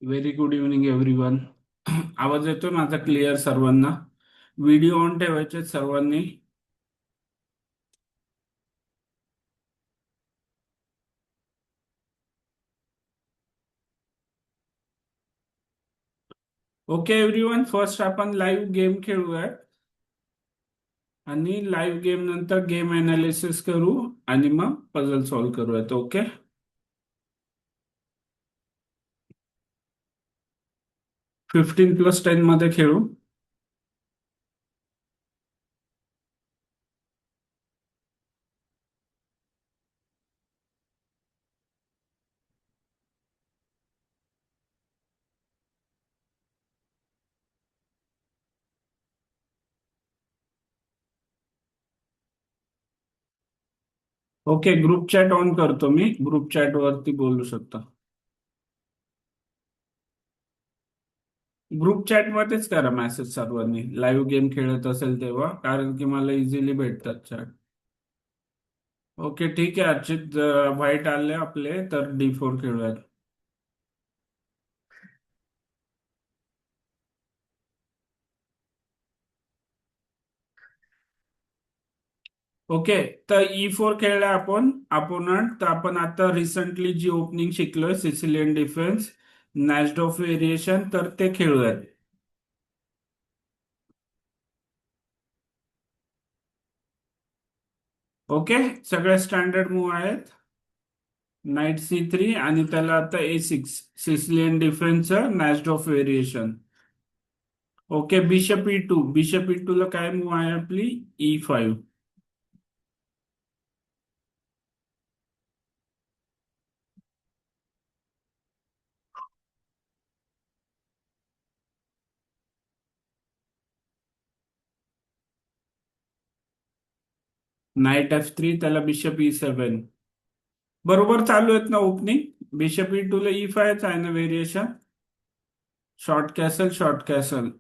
Very good evening everyone. आवाज येतोय माझा क्लिअर सर्वांना? व्हिडिओ ऑन ठेवायचे सर्वांनी. ओके एव्हरीवन, फर्स्ट आपण लाईव्ह गेम खेळूयात आणि लाईव्ह गेम नंतर गेम अनालिसिस करू आणि मग पझल सॉल्व्ह करूयात. ओके, 15+10 मध्ये खेळू. ओके, ग्रुप चॅट ऑन करतो मी. ग्रुप चॅट वरती बोलू शकता. ग्रुप चॅट मध्येच करा मेसेज सर्वांनी, लाईव्ह गेम खेळत असेल तेव्हा, कारण की मला इझिली भेटतात चॅट. ओके ठीक आहे अर्चित, व्हाईट आले आपले तर D4 खेळूयात. ओके, तर E4 खेळला आपण अपोनंट. तर आपण आता रिसेंटली जी ओपनिंग शिकलोय Sicilian defence, Najdorf variation, तर ते खेळूयात. ओके, सगळे स्टँडर्ड मूव्ह आहेत. नाईट C3 आणि त्याला आता A6, सिसिलियन डिफेन्सचं Najdorf variation. Okay, bishop E2. Bishop E2 ला काय मूव्ह आहे आपली? E5. नाईट F3, त्याला बिशप E7. बरोबर चालू आहेत ना ओपनिंग? बिशप E2 ला E5 आहे ना variation. Short castle, short castle.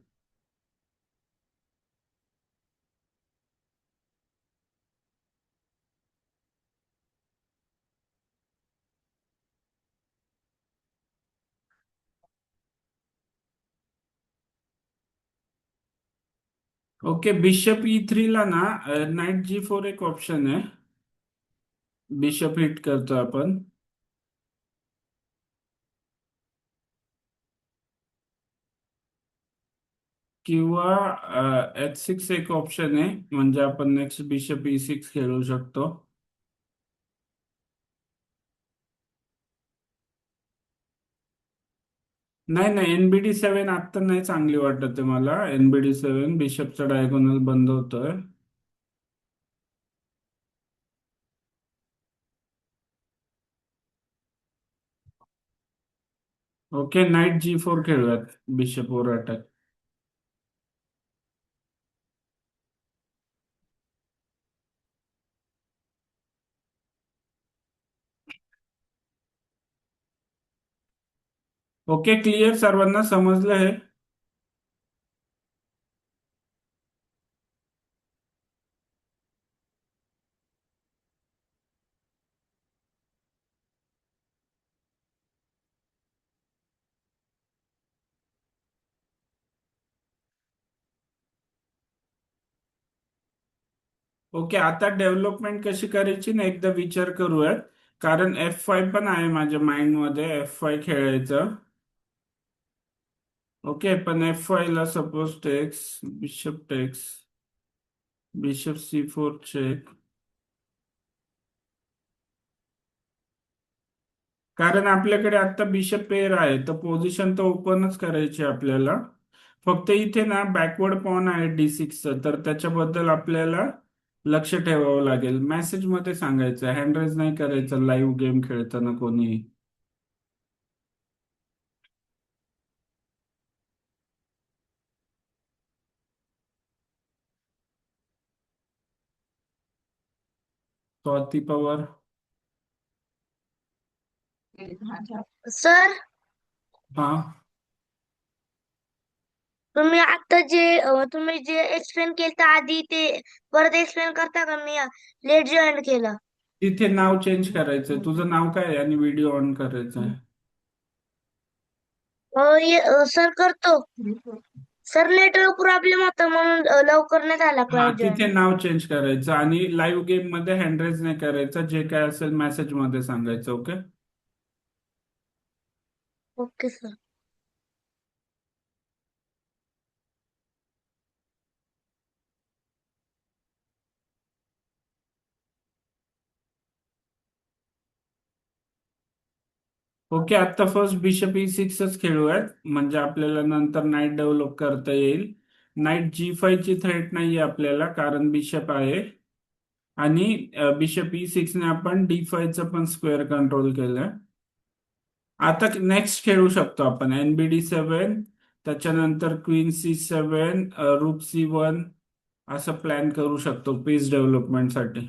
Okay, bishop E3 ला ना नाईट G4 एक ऑप्शन आहे. बिशप हिट करतो आपण. किंवा H6 एक ऑप्शन आहे, म्हणजे आपण नेक्स्ट बिशप E6 खेळू शकतो. नाही नाही, NBD7 आत्ता नाही चांगली वाटत आहे मला. NBD7 बिशपचा डायगोनल बंद होतोय. ओके, नाईट G4 खेळूयात बिशपवर अटॅक. ओके, क्लिअर सर्वांना समजलं हे? ओके, आता डेव्हलपमेंट कशी करायची ना एकदा विचार करूयात. कारण F5 पण आहे माझ्या माइंड मध्ये, F5 खेळायचं. ओके, पण F5 ला suppose takes, bishop takes, bishop C4 check. कारण आपल्याकडे आता बिशप पेअर आहे, तर पोझिशन तर ओपनच करायची आपल्याला. फक्त इथे ना बॅकवर्ड पॉन आहे D6चं, तर त्याच्याबद्दल आपल्याला लक्ष ठेवावं लागेल. मेसेज मध्ये सांगायचं, हँड रेज नाही करायचं लाईव्ह गेम खेळताना कोणी. स्वाती पवार. सर, हा, तुम्ही जे एक्सप्लेन केलं आधी ते परत एक्सप्लेन करता का? मी लेट जॉईन केलं. तिथे नाव चेंज करायचंय. तुझं नाव काय आहे आणि व्हिडिओ ऑन करायचा आहे. सर करतो. सर नेटवर्क प्रॉब्लेम होता म्हणून लवकर नाही झाला हा क्लास जॉईन. तिथे नाव चेंज करायचं आणि लाईव्ह गेम मध्ये हँड रेज नाही करायचं, जे काय असेल मेसेज मध्ये सांगायचं. ओके. Okay sir. ओके, आता फर्स्ट बिशप E6च खेळूयात, म्हणजे आपल्याला नंतर नाईट डेव्हलप करता येईल. नाईट G5 ची थ्रेट नाहीये आपल्याला, कारण बिशप आहे. आणि बिशप E6 ने आपण D5 चं पण स्क्वेअर कंट्रोल केलं. आता नेक्स्ट खेळू शकतो आपण NBD7, त्याच्यानंतर क्वीन C7, रूक C1, असं प्लॅन करू शकतो पीस डेव्हलपमेंटसाठी.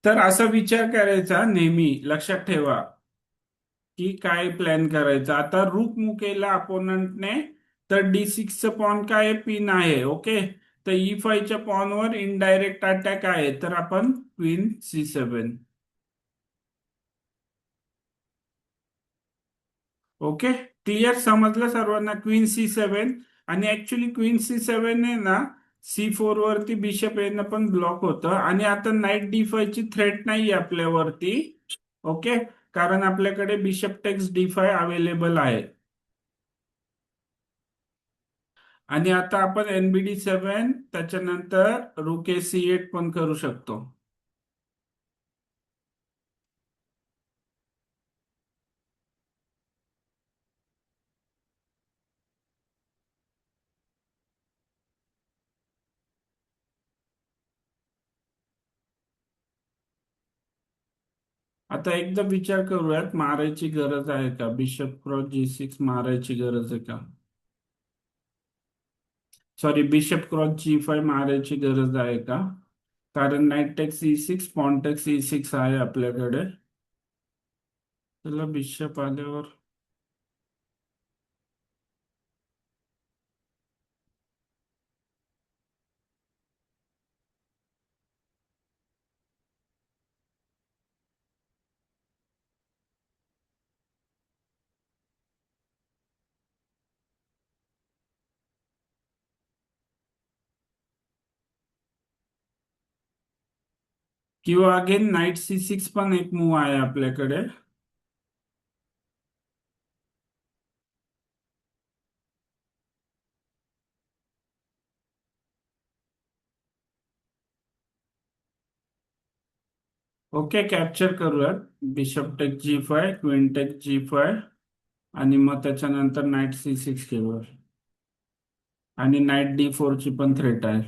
तर असा विचार करायचा नेहमी, लक्षात ठेवा की काय प्लॅन करायचं. आता रूक मुकेला अपोनंटने, तर D6चं पॉन काय पिन आहे. ओके. तर E5च्या पॉनवर इनडायरेक्ट अटॅक आहे, तर आपण क्वीन C7. ओके. क्लिअर, समजलं सर्वांना? Queen C7. आणि ऍक्च्युली क्वीन C7 आहे ना, C4 वरती बिशप येणं पण ब्लॉक होतं, आणि आता नाईट D5 ची थ्रेट नाही आपल्यावरती. ओके. कारण आपल्याकडे बिशप टेक्स D5 अवेलेबल आहे. आणि आता आपण NBD7, त्याच्यानंतर रूक C8 पण करू शकतो. आता एकदा विचार करूयात, मारायची गरज आहे का? बिशप क्रॉस G6 मारायची गरज आहे का? सॉरी, बिशप क्रॉस G5 मारायची गरज आहे का? कारण night text E6, pawn text E6 आहे आपल्याकडे. चला बिशप आल्यावर किंवा अगेन नाईट C6 पण एक मूव आहे आपल्याकडे. ओके, कॅप्चर करूयात. Bishop take G5, queen take G5, आणि मग त्याच्यानंतर नाईट C6 खेळूया. आणि नाईट D4 ची पण थ्रेट आहे.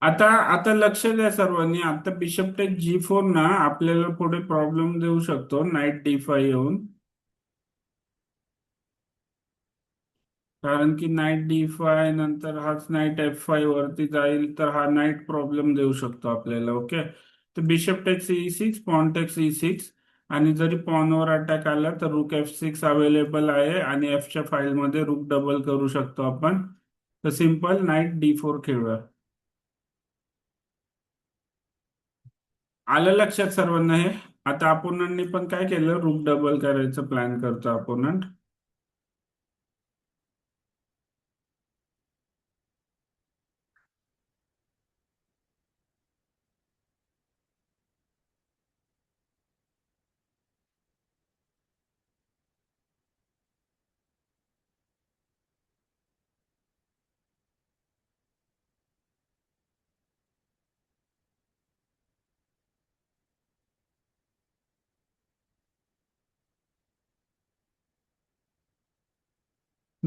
आता आता लक्ष द्या सर्वांनी, आता बिशप टेक G4 ना आपल्याला पुढे प्रॉब्लेम देऊ शकतो, नाईट D5 येऊन. कारण की नाईट D5 नंतर हाच नाईट F5 वरती जाईल, तर हा नाईट प्रॉब्लेम देऊ शकतो आपल्याला. ओके. तर bishop text E6, pawn text E6, आणि जरी पॉनवर अटॅक आला तर रूक F6 अवेलेबल आहे, आणि एफच्या फाईलमध्ये रूक डबल करू शकतो आपण. तर सिंपल नाईट D4 खेळूया. आलं लक्षात सर्वांना हे? आता अपोनंटने पण काय केलं, रूक डबल करायचं प्लॅन करतो अपोनंट.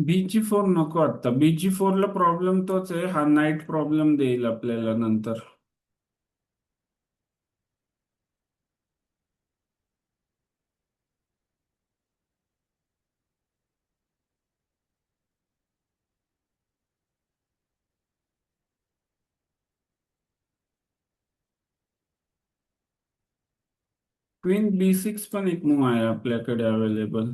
BG4 नको आता. BG4 ला प्रॉब्लेम तोच आहे, हा नाईट प्रॉब्लेम देईल आपल्याला नंतर. क्वीन B6 पण एक मूव आहे आपल्याकडे अवेलेबल.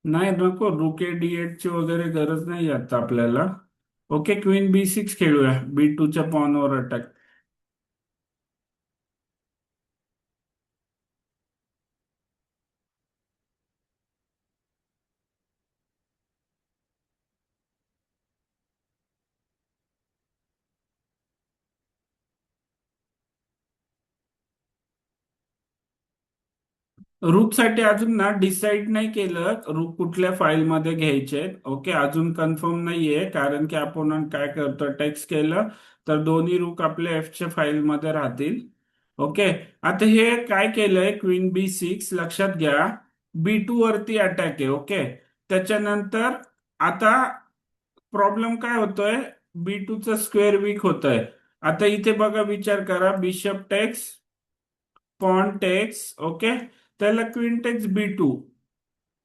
नाही नको, रुक D8 ची वगैरे गरज नाही आता आपल्याला. ओके, क्वीन B6 खेळूया, B2च्या पॉनवर अटॅक. रूक साठी अजून ना डिसाईड नाही केलं रूक कुठल्या फाईलमध्ये घ्यायचे. ओके, अजून कन्फर्म नाहीये, कारण की अपोनंट काय करतो, टेक्स्ट केलं तर दोन्ही रूक आपल्या एफच्या फाईलमध्ये राहतील. ओके, आता हे काय केलंय, क्वीन B6 लक्षात घ्या, B2 वरती अटॅक आहे. ओके, त्याच्यानंतर आता प्रॉब्लेम काय होतोय, B2चा स्क्वेअर वीक होतोय. आता इथे बघा, विचार करा, bishop takes, pawn takes. Okay, त्याला क्वीन टेक्स B2,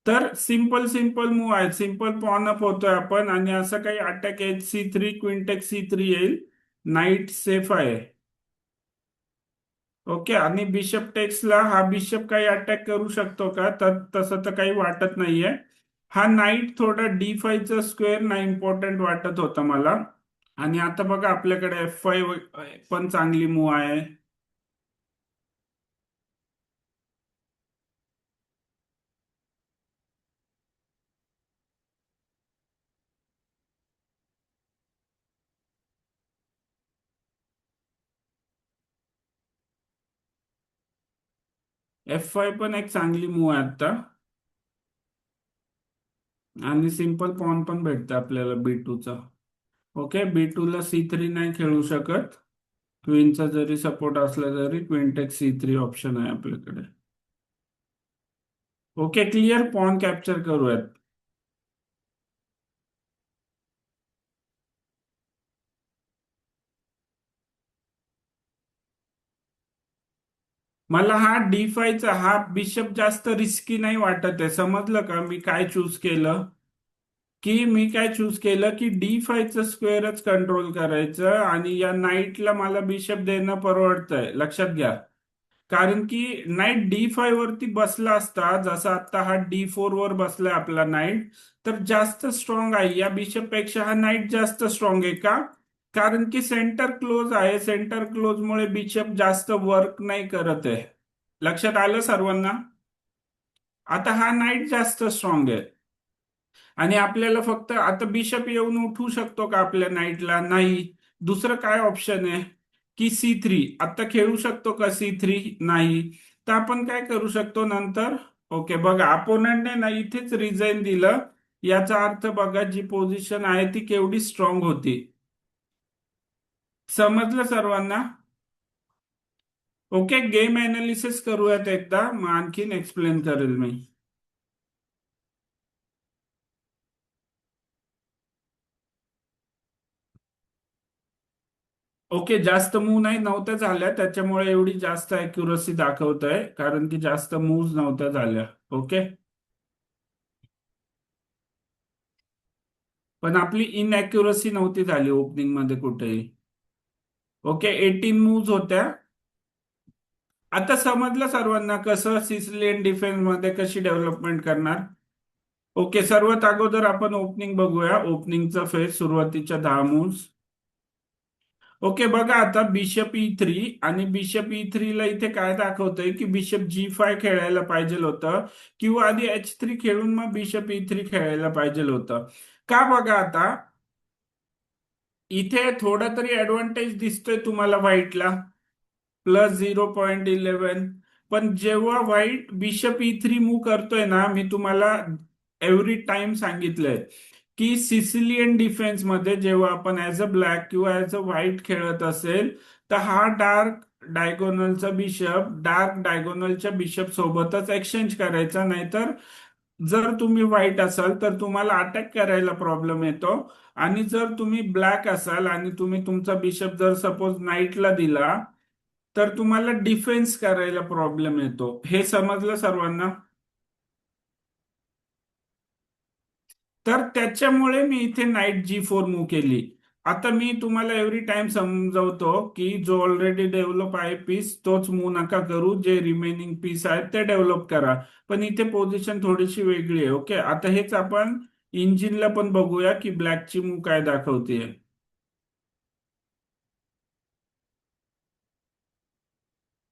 तर सिंपल सिंपल मूव आहे, सिंपल पॉन अप होतोय आपण, आणि असं काही attack H3 queen text C3 येईल, नाईट सेफ आहे. ओके, आणि बिशप टेक्सला हा बिशप काही अटॅक करू शकतो का, तर तसं तर काही वाटत नाहीये. हा नाईट थोडा D5चा स्क्वेअर ना इम्पॉर्टंट वाटत होता मला. आणि आता बघा, आपल्याकडे F5 पण चांगली मूव आहे. F5 पण एक चांगली मूव आहे आता. आणि सिंपल पॉन पण भेटतं आपल्याला B2चा. ओके, B2 ला C3 नाही खेळू शकत, क्वीनचा जरी सपोर्ट असला तरी क्वीन टेक्स C3 ऑप्शन आहे आपल्याकडे. ओके, क्लिअर, पॉन कॅप्चर करूयात. मला हा D5चा हा बिशप जास्त रिस्की नाही वाटत आहे, समजलं का मी काय चूज केलं. मी काय चूज केलं की D5चं स्क्वेअरच कंट्रोल करायचं, आणि या नाईटला मला बिशप देणं परवडतंय, लक्षात घ्या. कारण की नाईट D5 वरती बसला असता, जसा आता हा D4 वर बसलाय आपला नाईट, तर जास्त स्ट्रॉंग आहे, या बिशप पेक्षा हा नाईट जास्त स्ट्रॉंग आहे का, कारण की सेंटर क्लोज आहे, सेंटर क्लोज मुळे बिशप जास्त वर्क नाही करत आहे. लक्षात आलं सर्वांना. आता हा नाईट जास्त स्ट्रॉंग आहे, आणि आपल्याला फक्त आता बिशप येऊन उठू शकतो का आपल्या नाईटला, नाही. दुसरं काय ऑप्शन आहे, की C3 आता खेळू शकतो का, C3 नाही. तर आपण काय करू शकतो नंतर. ओके, बघा, अपोनंटने ना इथेच रिझाईन दिलं, याचा अर्थ बघा, जी पोझिशन आहे ती केवढी स्ट्रॉंग होती. समजलं सर्वांना. ओके, गेम एनालिसिस करूयात एकदा, मग आणखीन एक्सप्लेन करेल मी. ओके, जास्त मूव नाही नव्हत्या झाल्या, त्याच्यामुळे एवढी जास्त अॅक्युरसी दाखवत आहे, कारण की जास्त मूव्ह नव्हत्या झाल्या. ओके, पण आपली इनअॅक्युरसी नव्हती झाली ओपनिंग मध्ये कुठेही. ओके, 18 मूव्ह होत्या. आता समजलं सर्वांना कसं सिसिलियन डिफेन्स मध्ये कशी डेव्हलपमेंट करणार. ओके, सर्वात अगोदर आपण ओपनिंग बघूया, ओपनिंगचा फेज, सुरुवातीच्या 10 मूव्ह. ओके, बघा आता बिशप E3, आणि बिशप E3 ला इथे काय दाखवतंय की बिशप G5 खेळायला पाहिजे होतं, किंवा आधी H3 खेळून मग बिशप E3 खेळायला पाहिजे होतं. का, बघा आता इथे थोडा तरी ऍडव्हान्टेज दिसतोय तुम्हाला व्हाईटला, +0.11. पण जेव्हा व्हाईट बिशप E3 मूव्ह करतोय ना, मी तुम्हाला एव्हरी टाइम सांगितलंय की सिसिलियन डिफेन्स मध्ये जेव्हा आपण ऍज अ ब्लॅक किंवा ऍज अ व्हाईट खेळत असेल, तर हा डार्क डायगोनलच्या बिशप सोबतच एक्सचेंज करायचा, नाहीतर जर तुम्ही व्हाईट असाल तर तुम्हाला अटॅक करायला प्रॉब्लेम येतो. आणि जर तुम्ही ब्लॅक असाल आणि तुम्ही तुमचा बिशप जर सपोज नाईटला दिला, तर तुम्हाला डिफेन्स करायला प्रॉब्लेम येतो. हे समजलं सर्वांना? तर त्याच्यामुळे मी इथे नाईट G4 मूव्ह केली. आता मी तुम्हाला एव्हरी टाइम समजवतो की जो ऑलरेडी डेव्हलप आहे पीस तोच मूव्ह नका करू, जे रिमेनिंग पीस आहेत ते डेव्हलप करा. पण इथे पोझिशन थोडीशी वेगळी आहे. ओके, आता हेच आपण इंजिनला पण बघूया की ब्लॅकची मूव्ह काय दाखवते.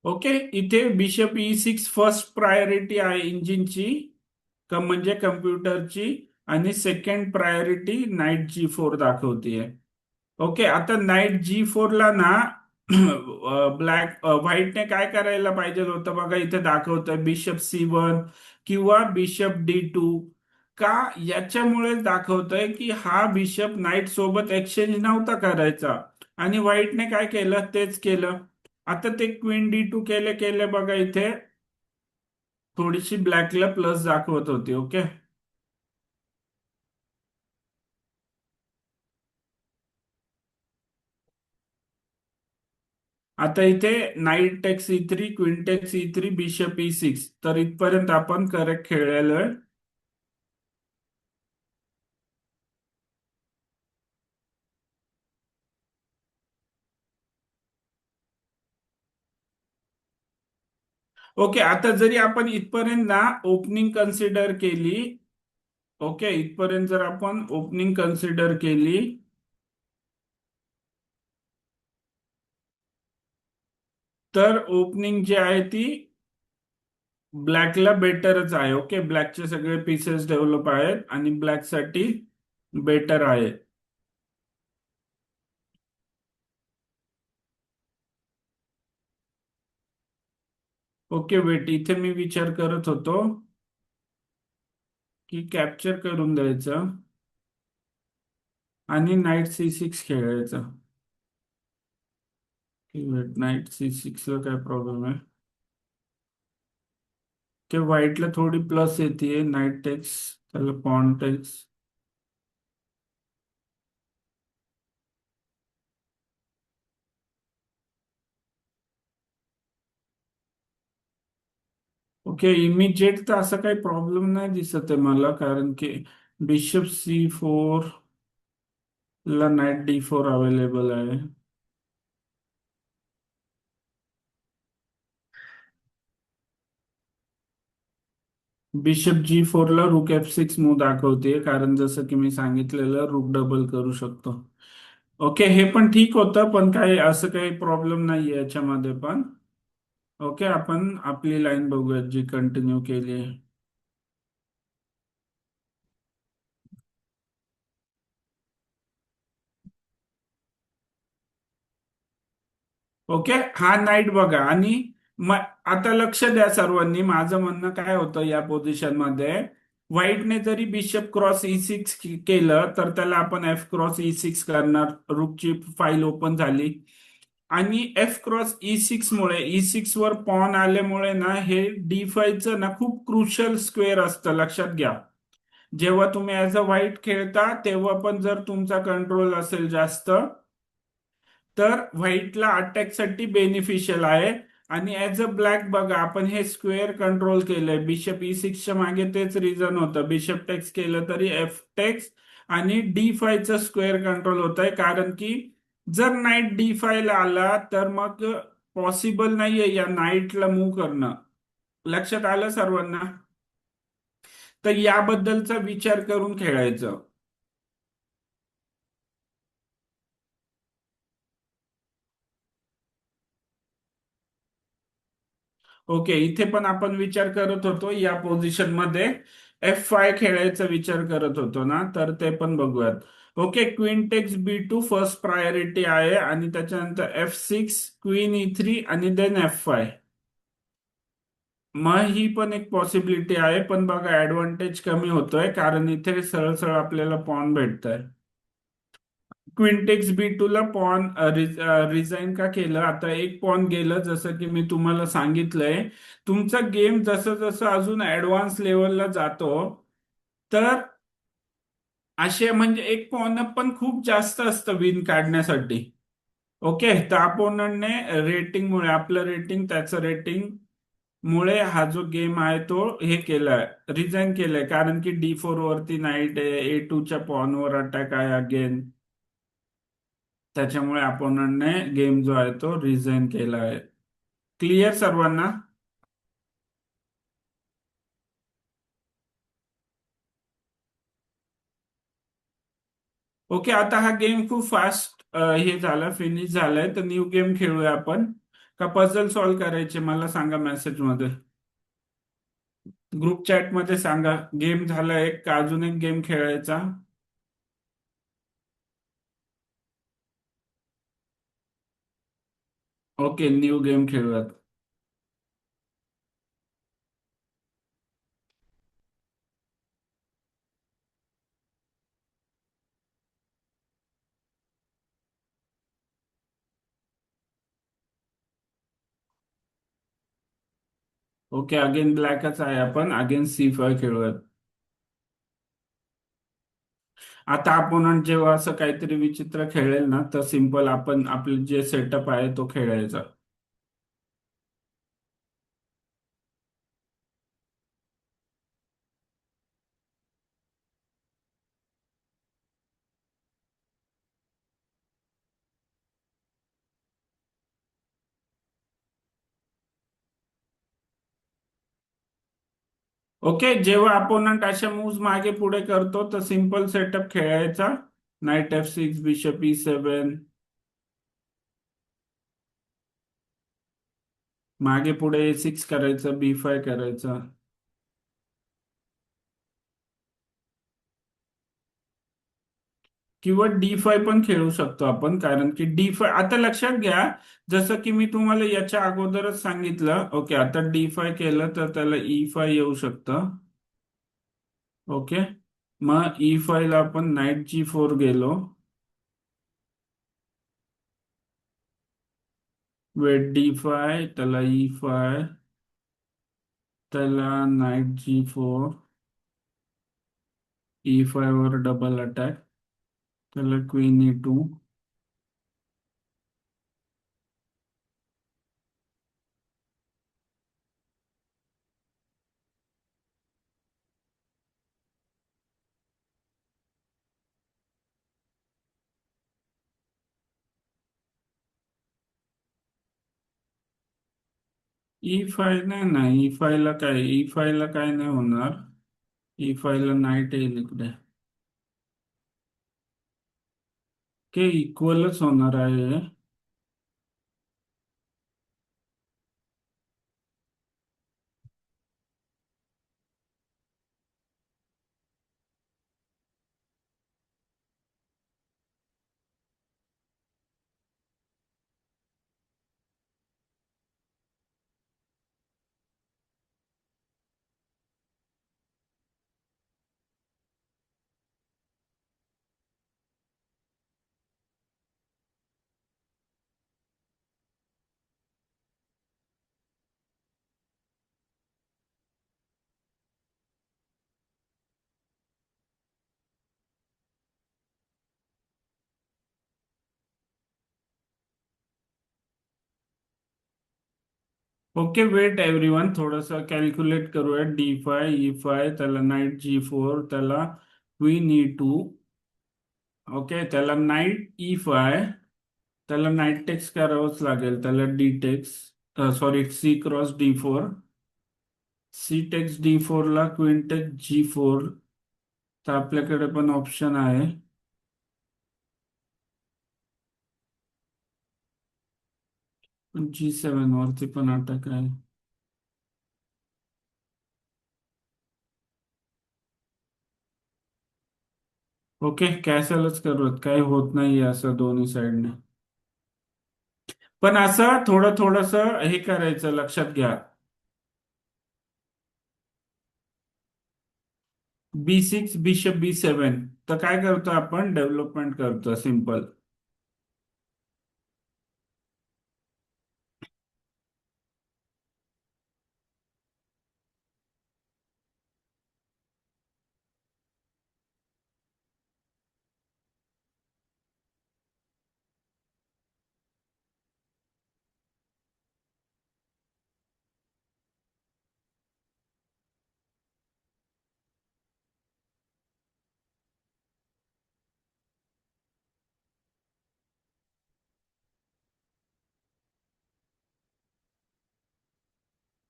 ओके, इथे बिशप E6 फर्स्ट प्रायोरिटी आहे इंजिनची, म्हणजे कम्प्युटरची. आणि सेकंड प्रायोरिटी नाईट G4 दाखवतीये. ओके, आता नाईट G4 ला ना व्हाईटने काय करायला पाहिजे होतं बघा, इथे दाखवतंय बिशप C1 किंवा बिशप D2. का? याच्यामुळे दाखवतंय की हा बिशप नाईट सोबत एक्सचेंज नव्हता करायचा, आणि व्हाईटने काय केलं तेच केलं. आता ते क्वीन D2 केले केले बघा, इथे थोडीशी ब्लॅकला प्लस दाखवत होती. ओके, आता इथे knight takes E3, queen takes E3, bishop E6, तर इथपर्यंत आपण करेक्ट खेळलेलो आहे. ओके, आता जरी आपण इथपर्यंत ना ओपनिंग कन्सिडर केली. ओके, इथपर्यंत जर आपण ओपनिंग कन्सिडर केली, तर ओपनिंग जी आहे ती ब्लॅकला बेटरच आहे. ओके, ब्लॅकचे सगळे पीसेस डेव्हलप आहेत आणि ब्लॅकसाठी बेटर आहे. ओके, वेट, इथे मी विचार करत होतो की कॅप्चर करून द्यायचं आणि नाईट C6 खेळायचं. वेट, नाईट C6 ला काय प्रॉब्लेम आहे की व्हाईटला थोडी प्लस येते, नाईट टेक्स, त्याला पॉन टेक्स. ओके, इमिजिएट तर असं काही प्रॉब्लेम नाही दिसत आहे मला, कारण की बिशप C4 ला नाईट D4 अवेलेबल आहे. बिशप G4 ला रूक F6 मूव दाखवते, कारण जसं की मी सांगितलेलं रूक डबल करू शकतो. ओके, हे पण ठीक होतं, पण काही असं काही प्रॉब्लेम नाही याच्यामध्ये पण. ओके, आपण आपली लाईन बघूयात जी कंटिन्यू केली आहे. ओके, हा नाईट बघा. आणि आता लक्ष द्या सर्वांनी, माझं म्हणणं काय होतं या पोझिशन मध्ये, व्हाईटने जरी बिशप क्रॉस E6 केलं तर त्याला आपण F क्रॉस E6 करणार, रूकची फाईल ओपन झाली. आणि F क्रॉस E6 मुळे, E6 वर पॉन आल्यामुळे ना, हे D5चं ना खूप क्रुशियल स्क्वेअर असतं, लक्षात घ्या. जेव्हा तुम्ही ऍज अ व्हाईट खेळता तेव्हा पण जर तुमचा कंट्रोल असेल जास्त, तर व्हाईटला अटॅकसाठी बेनिफिशियल आहे. आणि ऍज अ ब्लॅक बघा, आपण हे स्क्वेअर कंट्रोल केलंय बिशप E6च्या मागे, तेच रिझन होतं. बिशप टेक्स केलं तरी F टेक्स आणि D5चं स्क्वेअर कंट्रोल होत आहे, कारण की जर नाईट D5 ला आला तर मग पॉसिबल नाहीये या नाईटला मूव्ह करणं. लक्षात आलं सर्वांना? तर याबद्दलचा विचार करून खेळायचं. ओके, इथे पण आपण विचार करत होतो या पोझिशन मध्ये F5 खेळायचा विचार करत होतो ना, तर ते पण बघूयात. Okay, queen takes B2 first priority आहे, आणि त्याच्यानंतर F6, क्वीन E3 आणि देन F5. मग ही पण एक पॉसिबिलिटी आहे, पण बघा ऍडव्हान्टेज कमी होतोय कारण इथे सरळ सरळ आपल्याला पॉन भेटतंय. क्वीन टेक्स बी टू ला पॉन रिझाईन का केलं? आता एक पॉन गेलं, जसं की मी तुम्हाला सांगितलंय. तुमचा गेम जसं जसं अजून ऍडव्हान्स लेवलला जातो, तर असे म्हणजे एक पॉन पण खूप जास्त असतं विन काढण्यासाठी. ओके, तर अपोनंटने रेटिंगमुळे, आपलं रेटिंग त्याचं रेटिंग मुळे हा जो गेम आहे तो हे केलाय, रिझाईन केलंय, कारण की D4 वरती नाईट आहे, A2च्या पॉन वर अटॅक आहे अगेन. त्याच्यामुळे अपोनंटने गेम जो आहे तो रिझाईन केला आहे. क्लिअर सर्वांना? ओके, आता हा गेम खूप फास्ट हे झाला, फिनिश झालाय, तर न्यू गेम खेळूया आपण. का पझल सॉल्व्ह करायचे मला सांगा मेसेज मध्ये. ग्रुप चॅट मध्ये सांगा गेम झाला एक का अजून एक गेम खेळायचा. ओके, न्यू गेम खेळूयात. ओके, अगेन ब्लॅकच आहे, आपण अगेन C5 खेळूयात. आता आपण जेव्हा असं काहीतरी विचित्र खेळेल ना, तर सिंपल आपण आपले जे सेटअप आहे तो खेळायचा. ओके, जेव्हा अपोनंट अशा मूव्ह मागे पुढे करतो, तर सिंपल सेटअप खेळायचा. नाईट F6, बिशप E7, मागे पुढे A6 करायचं, B5 करायचं. किंवा D5 पण खेळू शकतो आपण, कारण की D5 आता लक्षात घ्या, जसं की मी तुम्हाला याच्या अगोदरच सांगितलं. ओके, आता D5 केलं तर त्याला E5 येऊ शकतं. ओके, मग E5 ला आपण नाईट G4 गेलो. वेट D5, त्याला E5, त्याला नाईट G4, E5 वर डबल अटॅक, त्याला क्वीन E2. E5 नाही, नाही E5 ला काय, E5 ला काय नाही होणार. E5 ला नाईट येईल इकडे. के इक्वलच होणार आहे. ओके, वेट एव्हरीवन, थोडस कॅल्क्युलेट करूया. D5, E5, त्याला नाईट G4, त्याला क्वीन E2. ओके, त्याला नाईट E5, त्याला नाईट टेक्स करावंच लागेल, त्याला d takes, sorry, C cross D4. C takes D4 ला क्वीन टेक्स G4. तर आपल्याकडे पण ऑप्शन आहे. पण G7 वरती पण अटॅक आहे. ओके, कॅसलच करूयात, काही होत नाहीये असं दोन्ही साईडने. पण असं थोडं थोडस हे करायचं, लक्षात घ्या. B6 बिशप B7, तर काय करतो आपण, डेव्हलपमेंट करतो सिंपल.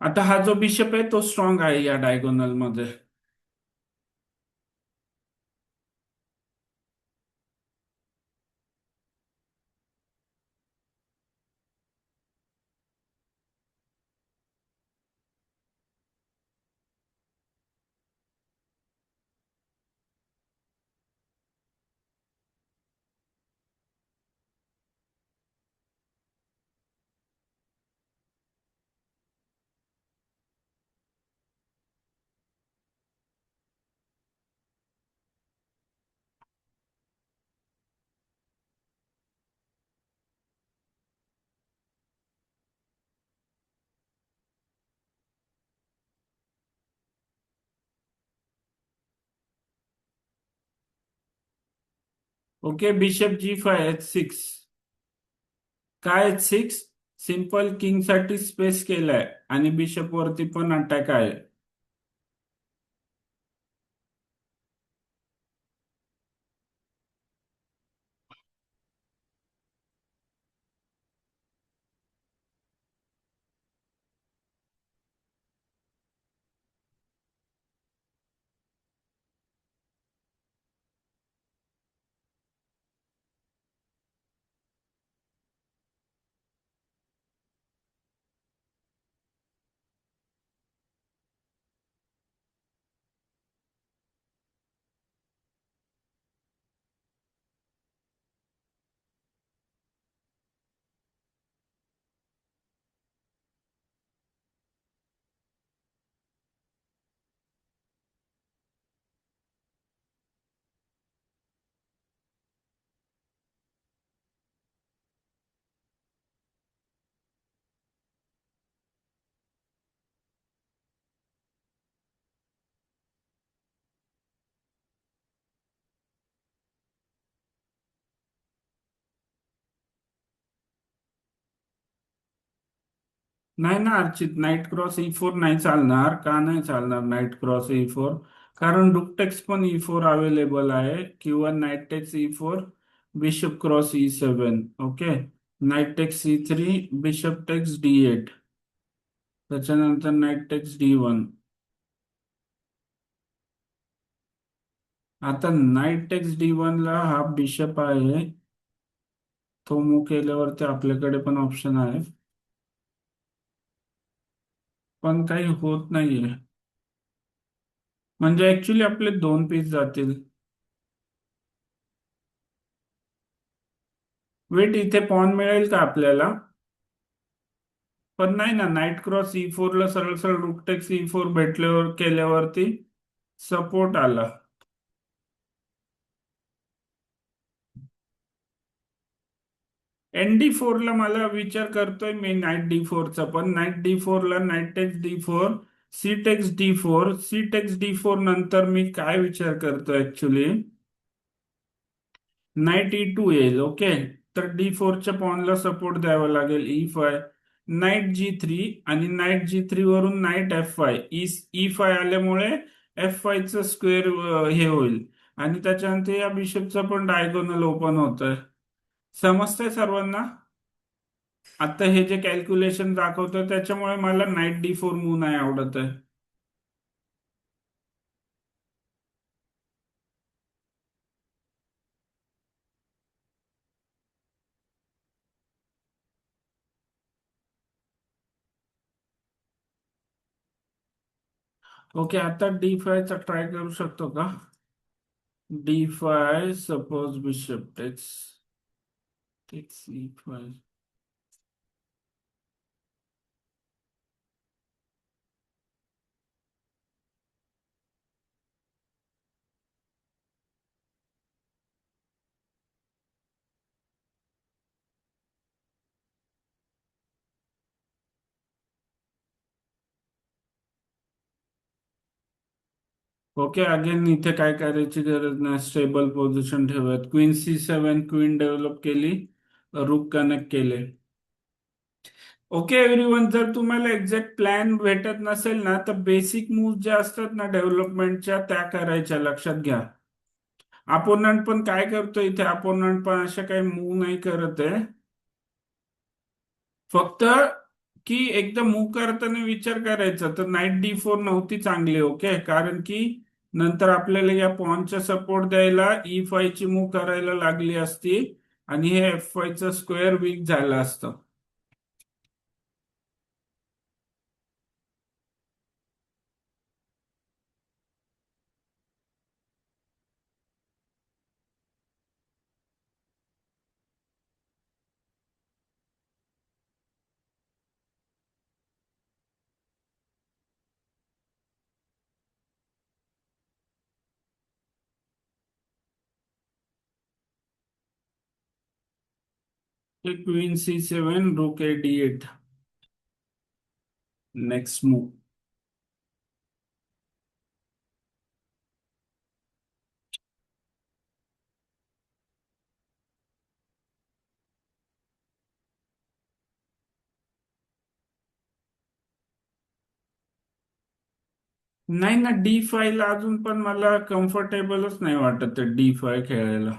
आता हा जो बिशप आहे तो स्ट्रॉंग आहे या डायगोनल मध्ये. Okay, bishop G5 H6. काय H6? सिंपल किंग साठी स्पेस केलाय आणि बिशप वरती पण अटॅक आहे. नाही ना अर्चित, नाईट क्रॉस E4 नाही चालणार. का नाही चालणार नाईट क्रॉस E4? कारण डुकटेक्स पण E4 अवेलेबल आहे, किंवा knight takes E4, bishop cross E7. Okay, knight takes C3, bishop takes D8, त्याच्यानंतर नाईट टेक्स D1. आता नाईट टेक्स D1 ला हा बिशप आहे, तो मूव केल्यावरती आपल्याकडे पण ऑप्शन आहे, पण काही होत नाहीये. म्हणजे ऍक्च्युली आपले दोन पीस जातील. वेट, इथे पॉन मिळेल का आपल्याला? पण नाही ना, नाईट क्रॉस E4 ला सरळ सरळ रुकटेक्स E4 भेटल्यावर केल्यावरती सपोर्ट आला. ND4 ला मला विचार करतोय मी, नाईट D4 चा, पण नाईट D4 ला knight takes D4, c takes D4, c takes D4 नंतर मी काय विचार करतोय ऍक्च्युली, नाईट E2 येईल. ओके, तर D4 च्या पॉनला सपोर्ट द्यावा लागेल. E5, नाईट G3, आणि नाईट G3 वरून नाईट F5, E5 आल्यामुळे F5 चं स्क्वेअर हे होईल, आणि त्याच्यानंतर या बिशपचा पण डायगोनल ओपन होतोय. समजतंय सर्वांना? आता हे जे कॅल्क्युलेशन दाखवतोय त्याच्यामुळे मला नाईट D4 मूव नाही आवडत आहे. ओके, आता D5 चा ट्राय करू शकतो का? D5, suppose bishop takes takes E5. Okay, again इथे काय करायची गरज नाही, स्टेबल पोझिशन ठेवत. क्वीन C7, क्वीन डेव्हलप केली, रूक कनेक्ट केले. ओके एव्हरीवन, जर तुम्हाला एक्झॅक्ट प्लॅन भेटत नसेल ना, तर बेसिक मूव्ह ज्या असतात ना डेव्हलपमेंटच्या, त्या करायच्या, लक्षात घ्या. अपोनंट पण काय करतो इथे, अपोनंट पण अशा काही मूव्ह नाही करत आहे. फक्त की एकदम मूव्ह करताना विचार करायचा, तर नाईट D4 नव्हती चांगली. ओके, कारण की नंतर आपल्याला या पॉनचा सपोर्ट द्यायला E5 ची मूव्ह करायला लागली असती, आणि हे F5 चं स्क्वेअर वीक झालं असतं. क्वीन C7, रूक A D8, नेक्स्ट मूव्ह. नाही ना, D5 ला अजून पण मला कम्फर्टेबलच नाही वाटत D5 खेळायला.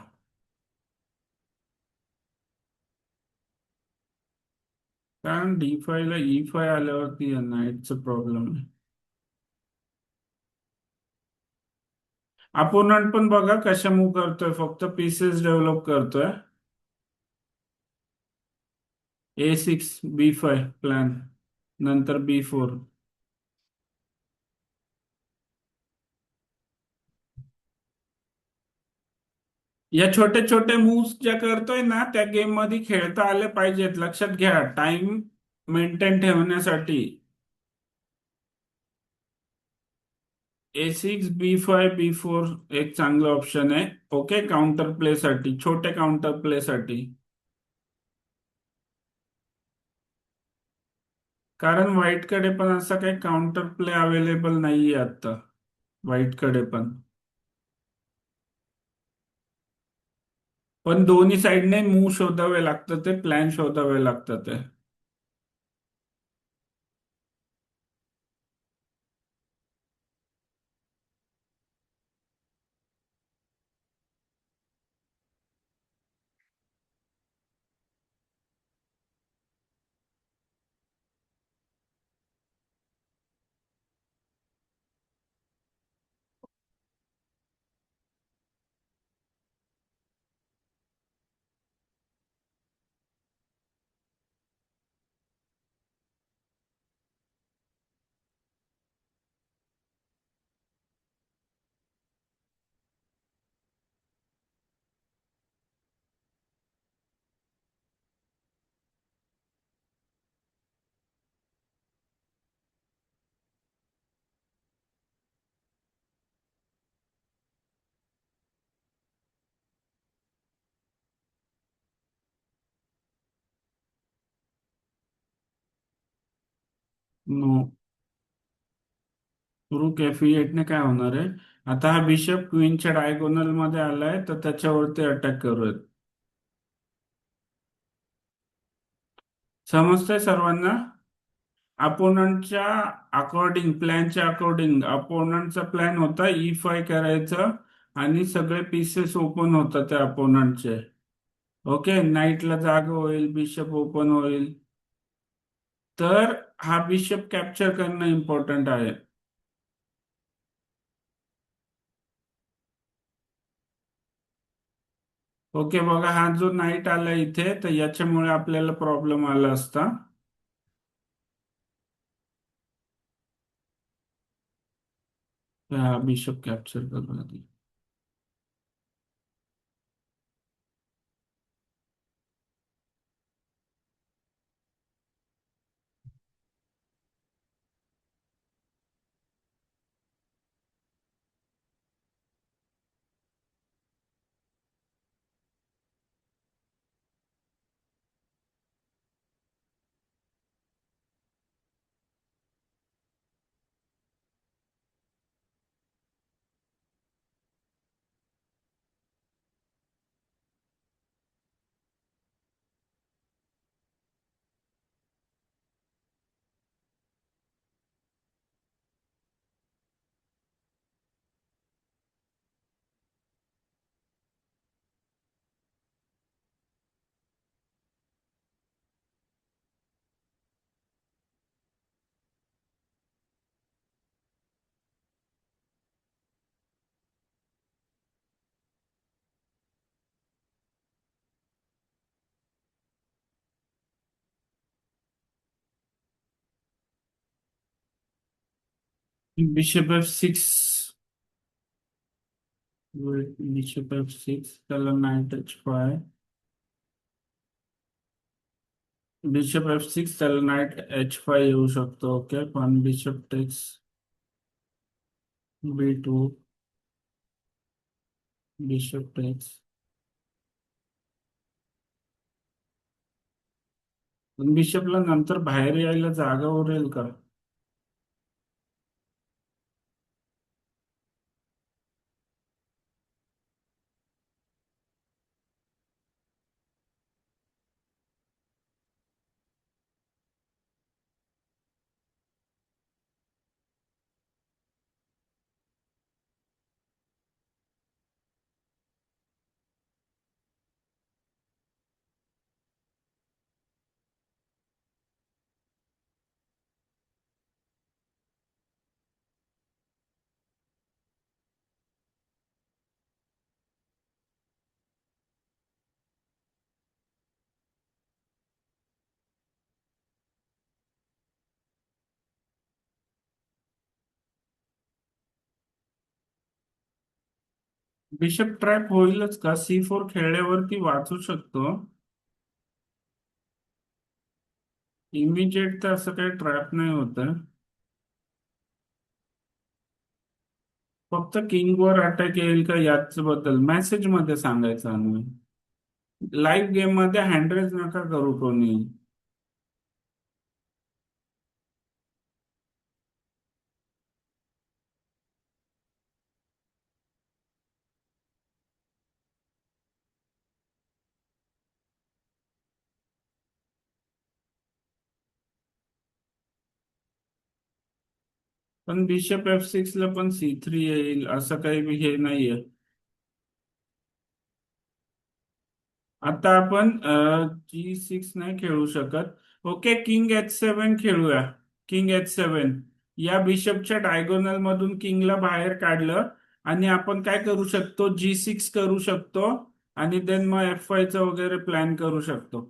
कारण D5 ला E5 आल्यावरती नाईटचा प्रॉब्लेम आहे. अपोनंट पण बघा कशा मूव्ह करतोय, फक्त पीसेस डेव्हलप करतोय. A6, B5 प्लॅन, नंतर B4. या छोटे छोटे मूव्स ज्या करतोय ना, त्या गेम मध्ये खेळता आले पाहिजेत, लक्षात घ्या, टाइम मेंटेन ठेवण्यासाठी. A6, B5, B4 एक चांगलं ऑप्शन आहे. ओके, काउंटर प्ले साठी, छोटे काउंटर प्ले साठी. कारण व्हाईटकडे पण असा काही काउंटर प्ले अवेलेबल नाहीये आता, व्हाईटकडे पण. पण दोन्ही साईडने मूव शोधावे लागतात, ते प्लॅन शोधावे लागतात ते. नो, रूक F8 ने काय होणार आहे? आता हा बिशप क्वीनच्या डायगोनल मध्ये आलाय, तर त्याच्यावरती अटॅक करूयात. समजतंय सर्वांना? अपोनंटच्या अकॉर्डिंग, प्लॅनच्या अकॉर्डिंग, अपोनंटचा प्लॅन होता E5 करायचं, आणि सगळे पीसेस ओपन होतात त्या अपोनंटचे. ओके, नाईटला जागा होईल, बिशप ओपन होईल. तर हा बिशप कॅप्चर करणं इम्पॉर्टंट आहे. ओके बघा, हा जो नाईट आला इथे, तर याच्यामुळे आपल्याला प्रॉब्लेम आला असता. हा बिशप कॅप्चर करू आधी. बिशप F6, बिशप F6, त्याला नाईट H5, बिशप F6, त्याला नाईट H5 येऊ शकतो. ओके, पण bishop takes B2, bishop takes. बिशपला नंतर बाहेर यायला जागा उरेल का? बिशप ट्रॅप होईलच का? C4 खेळल्यावरती वाचू शकतो. इमिजिएट तर असं काही ट्रॅप नाही होत. फक्त किंग वर अटॅक येईल का याच बद्दल मेसेज मध्ये सांगायचं आणि लाईव्ह गेम मध्ये हँडरेज नका करू कोणी. पण बिशप F6 ला पण C3 येईल असं काही हे नाहीये. आता आपण G6 नाही खेळू शकत. Okay, king H7 खेळूया. King H7, या बिशपच्या डायगोनल मधून किंगला बाहेर काढलं आणि आपण काय करू शकतो, G6 करू शकतो आणि देन मग F5 चा वगैरे प्लॅन करू शकतो.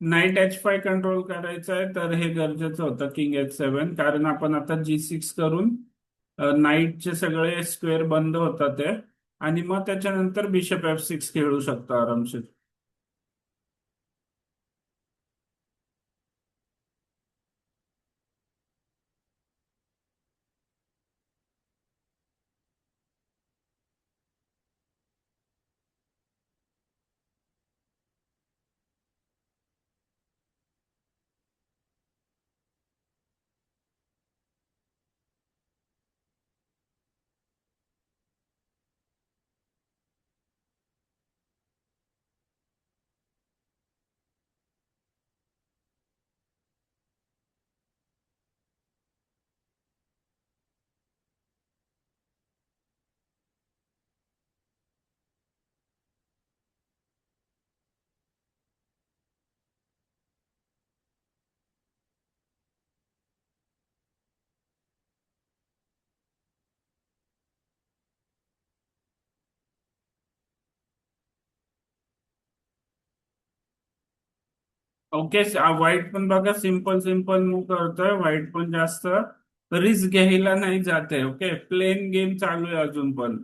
नाईट H5 कंट्रोल करायचं आहे तर हे गरजेचं होतं किंग H7, कारण आपण आता G6 करून नाईटचे सगळे स्क्वेअर बंद होतात ते, आणि मग त्याच्यानंतर बिशप F6 खेळू शकतो आरामशीर. ओके, व्हाईट पण बघा सिंपल सिंपल मूव करतोय. व्हाईट पण जास्त रिस्क घ्यायला नाही जाते. ओके, प्लेन गेम चालू आहे अजून पण.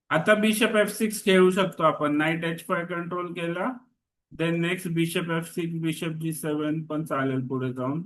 आता बिशप F6 खेळू शकतो आपण. नाईट H5 कंट्रोल केला, then next bishop F6, bishop G7 पण चालेल पुढे जाऊन.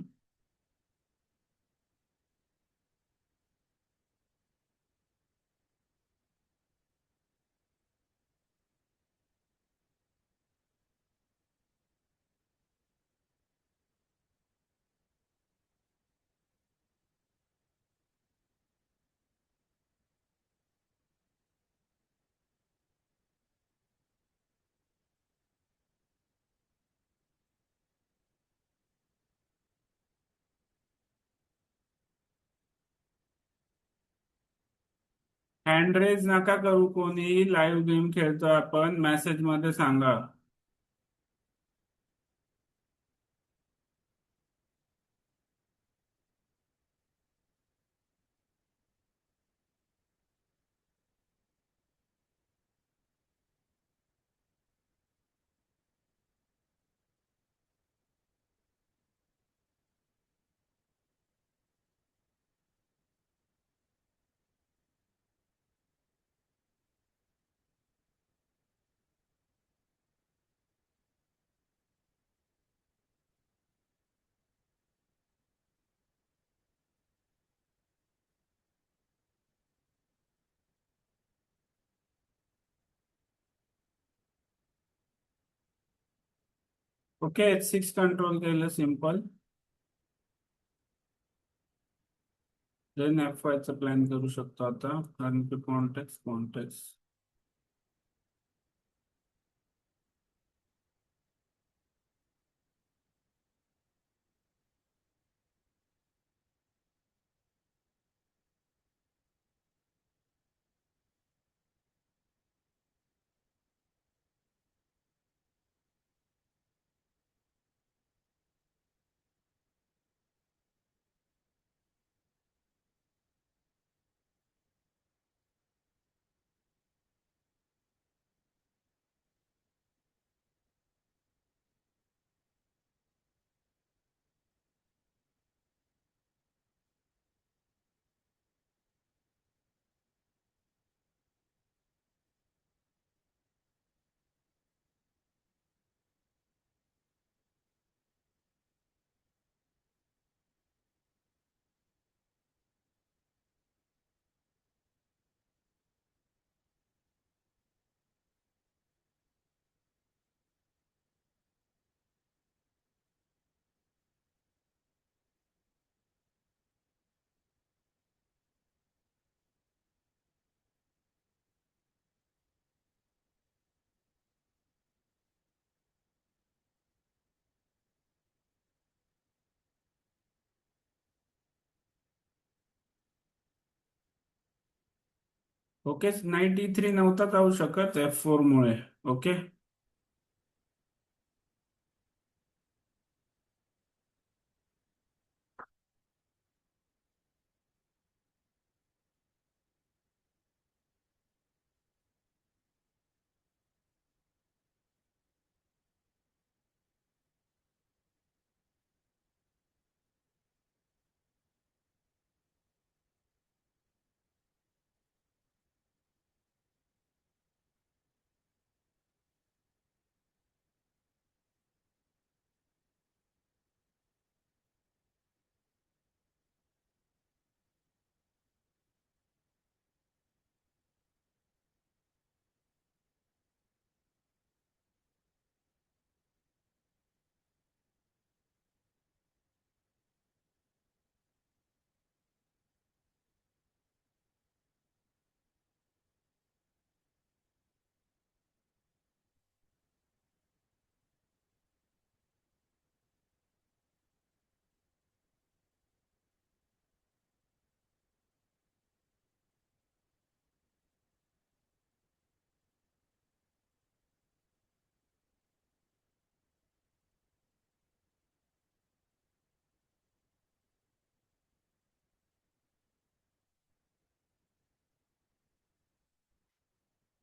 हँड रेज नका करू कोणी, लाईव्ह गेम खेळतोय आपण, मेसेज मध्ये सांगा. ओके, H6 कंट्रोल केलं सिम्पल. देन F5 चा प्लॅन करू शकतो आता, कारण की context context. Okay, night E3 नव्हता जाऊ शकत F4 मुळे. ओके.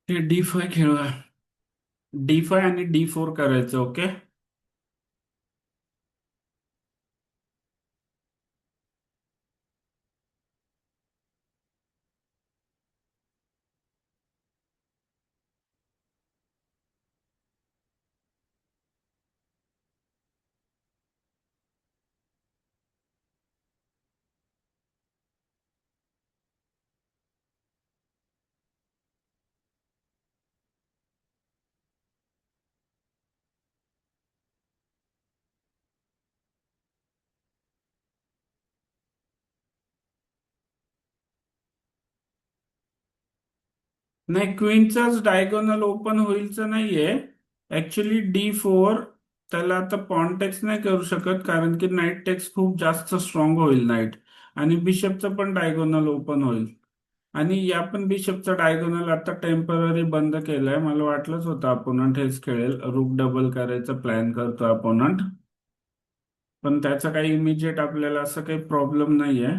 हे D5 खेळूया. D5 आणि D4 करायचं. ओके. नाही, क्वीनचाच डायगोनल ओपन होईलच नाहीये. ऍक्च्युली D4 त्याला आता पॉन टेक्स नाही करू शकत, कारण की नाईट टेक्स खूप जास्त स्ट्रॉंग होईल नाईट. आणि बिशपचं पण डायगोनल ओपन होईल. आणि या पण बिशपचा डायगोनल आता टेम्पररी बंद केलाय. मला वाटलंच होतं अपोनंट हेच खेळेल, रूक डबल करायचा प्लॅन करतो अपोनंट. पण त्याचा काही इमिजिएट आपल्याला असं काही प्रॉब्लेम नाहीये.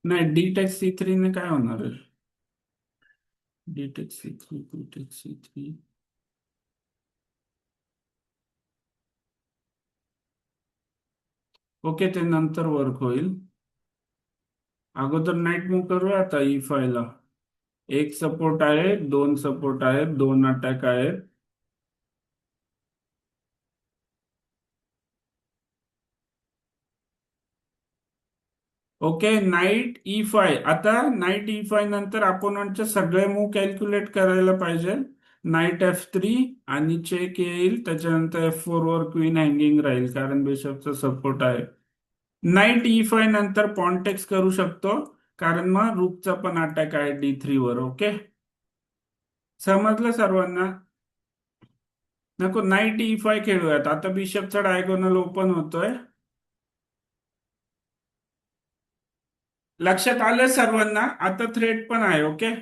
नाही, डी टेक्स C3 ने काय होणार आहे? D takes C3, d takes C3. Okay, ते नंतर वर्क होईल. अगोदर नाईट मूव्ह करूया आता E5 ला. एक सपोर्ट आहे, दोन सपोर्ट आहेत, दोन अटॅक आहेत. Okay, night E5. आता नाईट E5 नंतर अपोनंटचे सगळे मूव कॅल्क्युलेट करायला पाहिजे. नाईट F3 आणि चेक येईल, त्याच्यानंतर F4 वर क्वीन हँगिंग राहील कारण बिशपचा सपोर्ट आहे. नाईट E5 नंतर पॉन्टेक्स करू शकतो, कारण मग रूकचा पण अटॅक आहे D3 वर. ओके, समजलं सर्वांना? नको, नाईट E5 खेळूयात आता. बिशपचा डायगोनल ओपन होतोय. लक्षात आलं सर्वांना? आता थ्रेट पण आहे. ओके.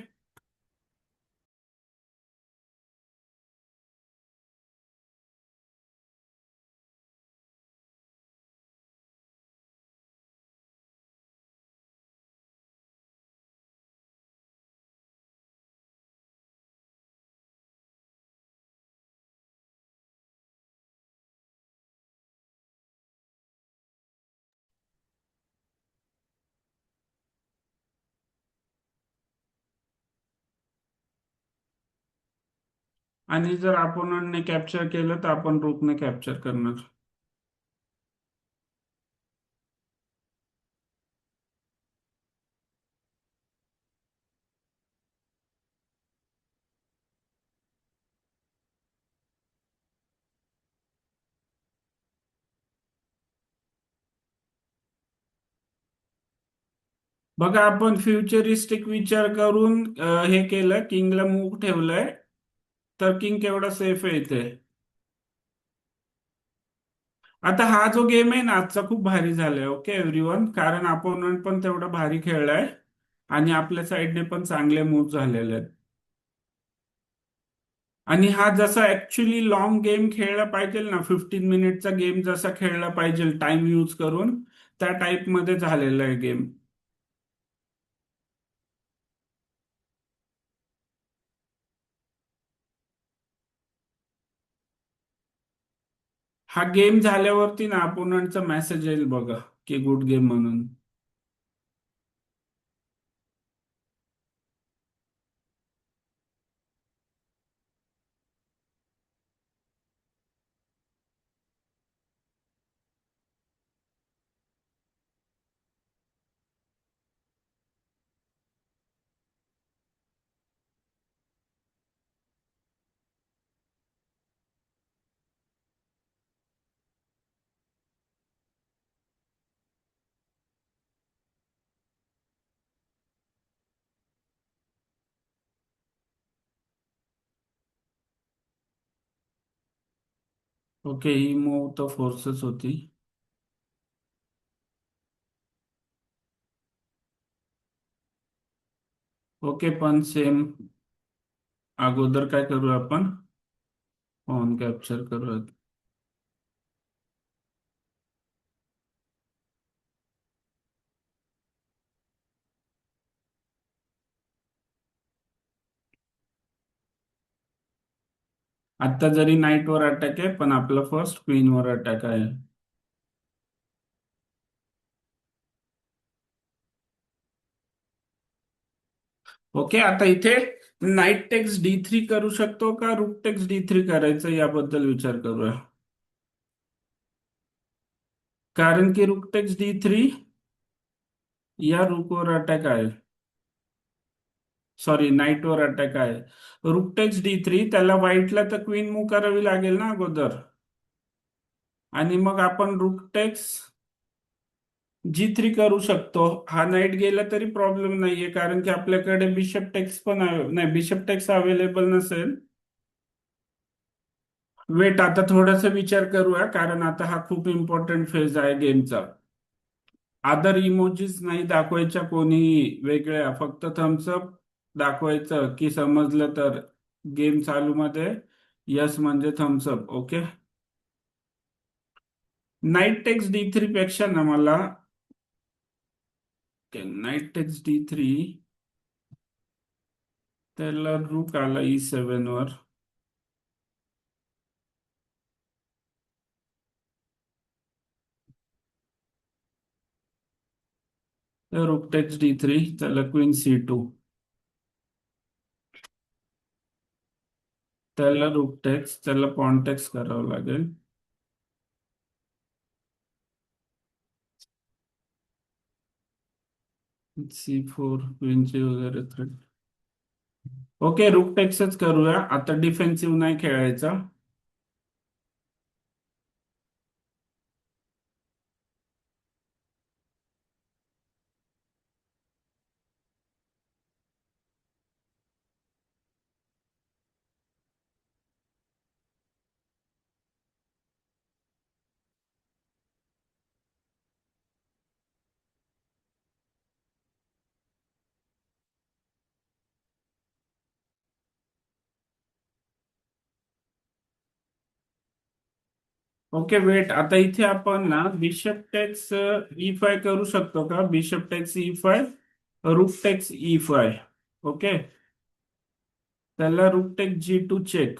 आणि जर अपोनंटने कॅप्चर केलं तर आपण रूकने कॅप्चर करणार. बघा, आपण फ्युचरिस्टिक विचार करून हे केलं, किंगला मूव ठेवलंय, तर किंग केवढा सेफ आहे इथे. आता हा जो गेम आहे ना आजचा, खूप भारी झालाय. ओके एव्हरीवन, कारण अपोनंट पण तेवढा भारी खेळलाय आणि आपल्या साईडने पण चांगले मूव झालेले आहेत. आणि हा जसा ऍक्च्युली लॉंग गेम खेळला पाहिजे ना, 15 मिनिटचा गेम जसा खेळला पाहिजे टाइम यूज करून, त्या टाईप मध्ये झालेला आहे गेम. हा गेम झाल्यावरती ना अपोनंटचा मेसेज येईल बघा, की गुड गेम म्हणून. ओके, ही मूव तर फोर्सच होती. ओके, पण सेम अगोदर काय करू आपण? पॉन कॅप्चर करूयात. आता जरी नाईटवर अटॅक आहे, पण आपला फर्स्ट क्वीनवर अटॅक आहे. ओके, आता इथे नाईट टेक्स D3 करू शकतो का रूक टेक्स D3 करायचं, याबद्दल विचार करूया. कारण की रूक टेक्स D3 या रूकवर अटॅक आहे. सॉरी, नाईटवर अटॅक आहे. रूक टेक्स D3, त्याला व्हाईटला तर क्वीन मूव करावी लागेल ना अगोदर. आणि मग आपण रूक टेक्स G3 करू शकतो. हा नाईट गेला तरी प्रॉब्लेम नाहीये, कारण की आपल्याकडे बिशप टेक्स पण नाही, बिशप टेक्स अवेलेबल नसेल. वेट, आता थोडासा विचार करूया, कारण आता हा खूप इम्पॉर्टंट फेज आहे गेमचा. अदर इमोजीस नाही दाखवायच्या कोणी वेगळ्या, फक्त थम्सअप दाखवायचं की समजलं तर. गेम चालू मध्ये यस म्हणजे Thums Up. Okay, knight takes D3 पेक्षा ना मला नाईट टेक्स D3, त्याला रूक आला E7 वर. रूक टेक्स D3, त्याला क्वीन C2, त्याला रूक टेक्स, त्याला पॉन टेक्स करावं लागेल. C4 क्वीनची वगैरे थ्रेट. ओके, रूक टेक्सच करूया आता, डिफेन्सिव्ह नाही खेळायचा. ओके वेट, आता इथे आपण ना बिशप टेक्स E5 करू शकतो का? बिशप टेक्स E5, रूक टेक्स E5. ओके, त्याला रूक टेक्स G2 चेक,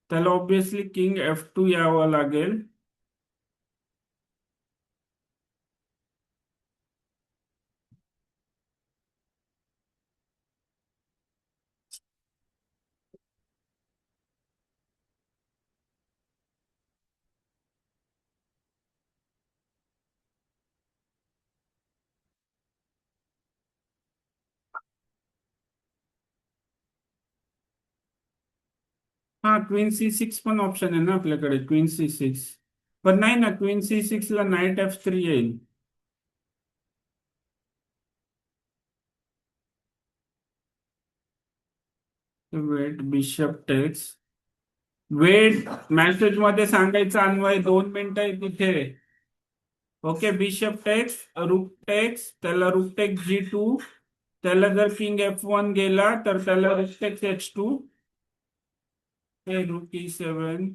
त्याला ऑब्विसली किंग F2 यावं लागेल. हा, क्वीन C6 पण ऑप्शन आहे ना आपल्याकडे, क्वीन C6. पण नाही ना, क्वीन C6 ला नाईट F3 येईल. Wait, bishop takes. Wait, message मध्ये सांगायचं अन्वय, 2 मिनिटं आहे तिथे. Okay, bishop takes, rook takes, त्याला रूक टेक्स G2, त्याला जर किंग F1 गेला तर त्याला रूक टेक्स H2, हे रूक E7.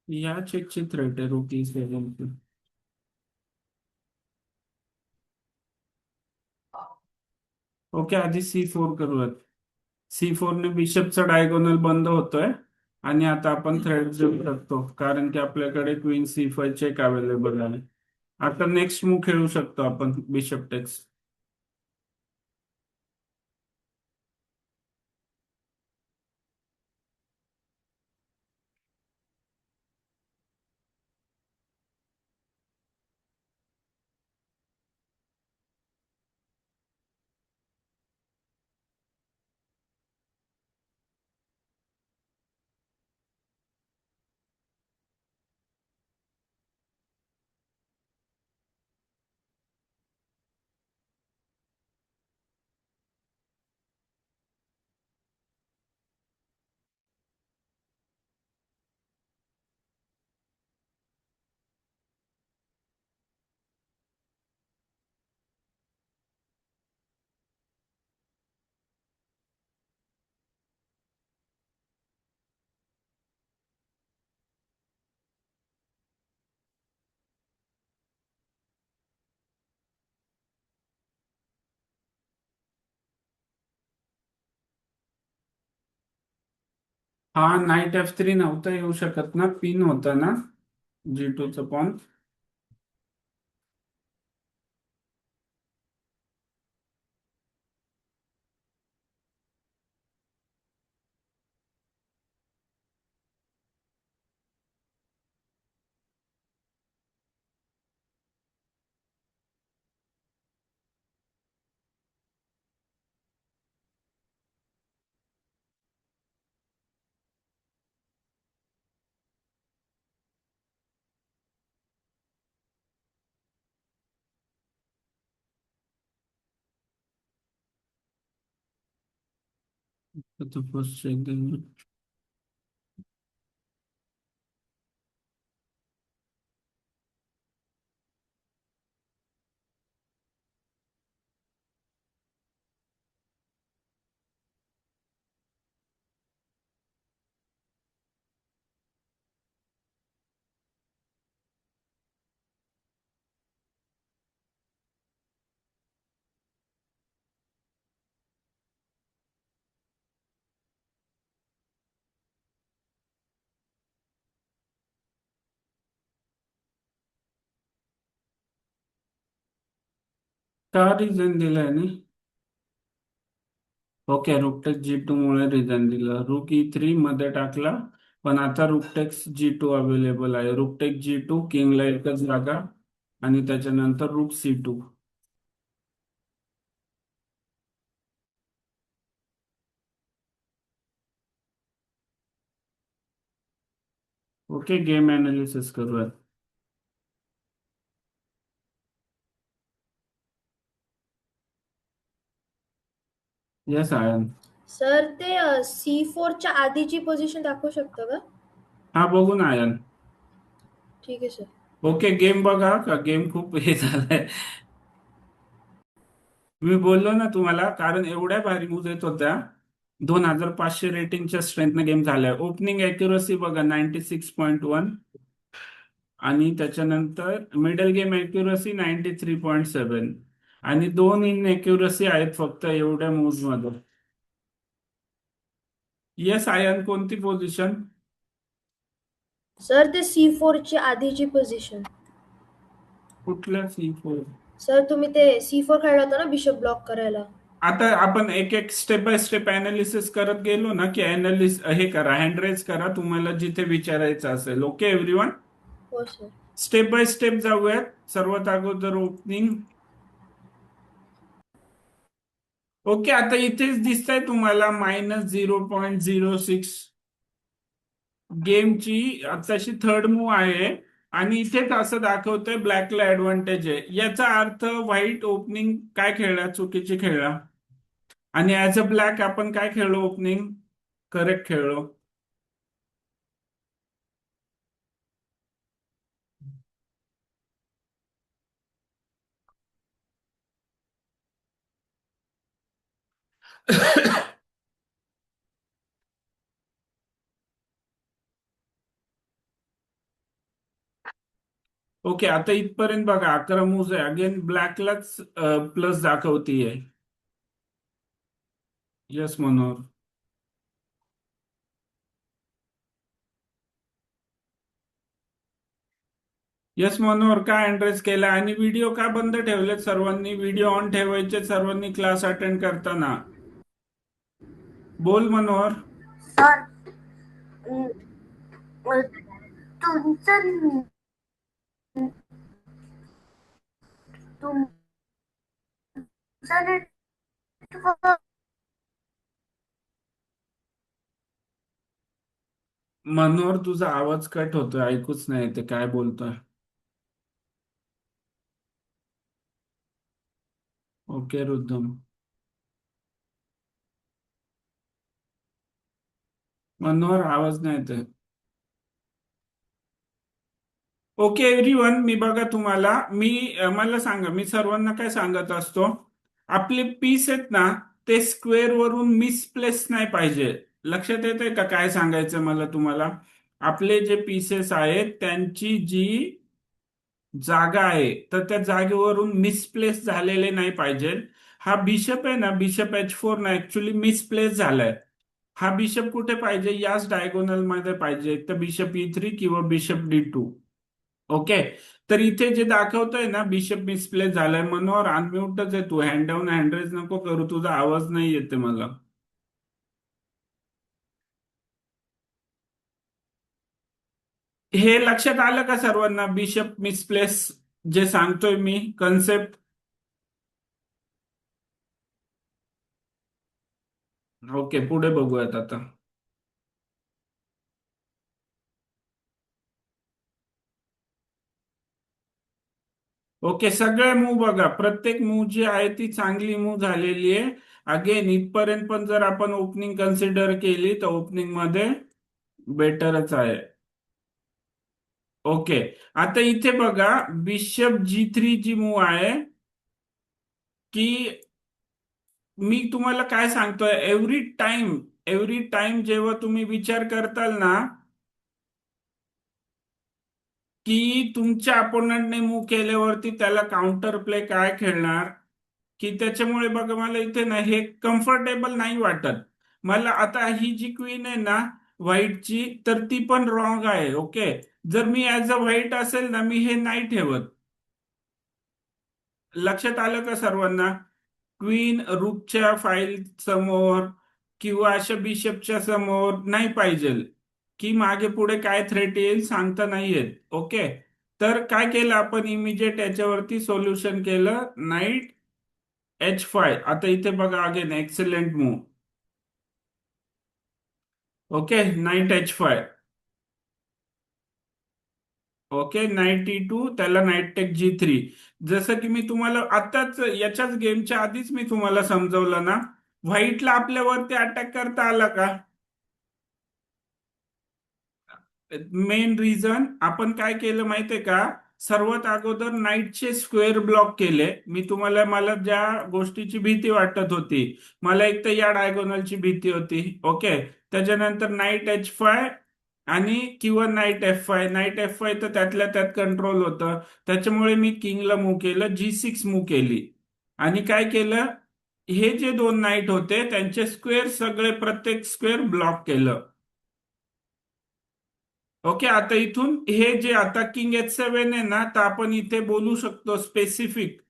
या चेकची थ्रेट आहे रूक E7. ओके, आधी C4 करूयात. C4 ने बिशपचा डायगोनल बंद होतोय, आणि आता आपण थ्रेड देऊ शकतो कारण की आपल्याकडे क्वीन C5 चेक अवेलेबल आहे. आता नेक्स्ट मूव खेळू शकतो आपण, बिशप टेक्स. हा, नाईट F3 नव्हता येऊ शकत ना, पिन होता ना G2चं पॉन. आता फर्स्ट चेक देऊन. का रिझन दिलाय ना? ओके, रुकटेक G2 मुळे रिझन दिलं. रुक E3 मध्ये टाकला, पण आता रुकटेक्स G2 अवेलेबल आहे. रुकटेक G2, किंगला एकच जागा, आणि त्याच्यानंतर रुक C2. ओके, गेम अनालिसिस करूयात. Yes Ian. सर ते C4च्या आधीची पोझिशन दाखवू शकतो का? हा, बघू ना आयन. ठीक आहे सर. ओके, गेम बघा का. गेम खूप हे झालाय. मी बोललो ना तुम्हाला, कारण एवढ्या भारी मूव्ह येत होत्या. 2500 रेटिंगच्या स्ट्रेंथने गेम झालाय. ओपनिंग अॅक्युरसी बघा 96.1, आणि त्याच्यानंतर मिडल गेम अॅक्युरसी 93.7, आणि 2 इन अॅक्युरसी आहेत फक्त एवढ्या मूव्ह मध्ये. येस आयन, कोणती पोझिशन? सर ते C4ची आधीची पोझिशन. कुठल्या C4? सर तुम्ही ते C4 खेळला होता ना बिशप ब्लॉक करायला. आता आपण एक एक स्टेप बाय स्टेप अनालिसिस करत गेलो ना, की अनालिस हे करा, हँड रेज करा तुम्हाला जिथे विचारायचं असेल. ओके एव्हरीवन, हो सर. स्टेप बाय स्टेप जाऊयात. सर्वात अगोदर ओपनिंग. ओके, आता इथेच दिसतंय तुम्हाला -0.06 गेमची आताशी थर्ड मूव आहे, आणि इथेच असं दाखवतंय ब्लॅकला ऍडव्हान्टेज आहे. याचा अर्थ व्हाईट ओपनिंग काय खेळला, चुकीची खेळला, आणि ऍज अ ब्लॅक आपण काय खेळलो, ओपनिंग करेक्ट खेळलो. ओके, आता इथपर्यंत बघा 11 मूव्ह आहे. अगेन ब्लॅकलाच प्लस दाखवतीये. यस मनोहर. यस मनोहर, का अँड्रेस केला आणि व्हिडिओ का बंद ठेवलेत सर्वांनी? व्हिडिओ ऑन ठेवायचे सर्वांनी क्लास अटेंड करताना. बोल मनोहर. सर तुमचं तुमचं नेटवर्क मनोहर, तुझा आवाज कट होतोय, ऐकूच नाही येते काय बोलतोय. ओके रुद्धम. मनोहर, आवाज नाही येते. ओके एव्हरीवन, मी बघा तुम्हाला, मला सांगा, मी सर्वांना काय सांगत असतो, आपले पीस आहेत ना, ते स्क्वेअर वरून मिसप्लेस नाही पाहिजे. लक्षात येते का काय सांगायचं मला तुम्हाला? आपले जे पीसेस आहेत त्यांची जी जागा आहे, तर त्या जागेवरून मिसप्लेस झालेले नाही पाहिजे. हा बिशप आहे ना, बिशप H4 ना ऍक्च्युली मिसप्लेस झालाय. हा बिशप कुठे पाहिजे? याच डायगोनल मध्ये पाहिजे, एक तर बिशप E3 किंवा बिशप D2. ओके, तर इथे जे दाखवतोय ना बिशप मिसप्लेस झालाय. मनोहर अनम्यूटच आहे तू, हँड डाऊन हँड नको करू, तुझा आवाज नाही येते मला. हे लक्षात आलं का सर्वांना, बिशप मिसप्लेस जे सांगतोय मी कन्सेप्ट? ओके, पुढे बघूयात आता. ओके, सगळे मूव बघा, प्रत्येक मूव जी आहे ती चांगली मूव झालेली आहे. अगेन इथपर्यंत पण जर आपण ओपनिंग कन्सिडर केली तर ओपनिंग मध्ये बेटरच आहे. ओके, आता इथे बघा बिशप G3 जी मूव आहे की मी तुम्हाला काय सांगतोय, एव्हरी टाइम जेव्हा तुम्ही विचार करताल ना की तुमच्या अपोनंटने मूव केल्यावरती त्याला काउंटर प्ले काय खेळणार, की त्याच्यामुळे बघा मला इथे ना हे कम्फर्टेबल नाही वाटत. मला आता ही जी क्वीन आहे ना व्हाईटची, तर ती पण रॉंग आहे. ओके, जर मी ऍज अ व्हाईट असेल ना मी हे नाही ठेवत. लक्षात आलं का सर्वांना? क्वीन रूकच्या फाईल समोर किंवा अशा बिशपच्या समोर नाही पाहिजे, की मागे पुढे काय थ्रेट येईल सांगता नाही येत. ओके, तर काय केलं आपण इमिजिएट याच्यावरती सोल्युशन केलं, नाईट H5. आता इथे बघा again excellent move. Okay, night H5. Okay, night E2, त्याला नाईट टेक G3. जसं की मी तुम्हाला आताच याच्याच गेमच्या आधीच मी तुम्हाला समजवलं ना, व्हाईटला आपल्यावरती अटॅक करता आला का? मेन रिझन आपण काय केलं माहितीये का, सर्वात अगोदर नाईटचे स्क्वेअर ब्लॉक केले. मी तुम्हाला, मला ज्या गोष्टीची भीती वाटत होती, मला एक तर या डायगोनलची भीती होती. ओके, त्याच्यानंतर नाईट H5 आणि किंवा नाईट F5 तर त्यातल्या त्यात कंट्रोल होतं. त्याच्यामुळे मी किंगला मूव केलं, G6 मूव केली. आणि काय केलं, हे जे दोन नाईट होते त्यांचे स्क्वेअर सगळे प्रत्येक स्क्वेअर ब्लॉक केलं. ओके, आता इथून हे जे आता किंग H7 आहे ना, तर आपण इथे बोलू शकतो स्पेसिफिक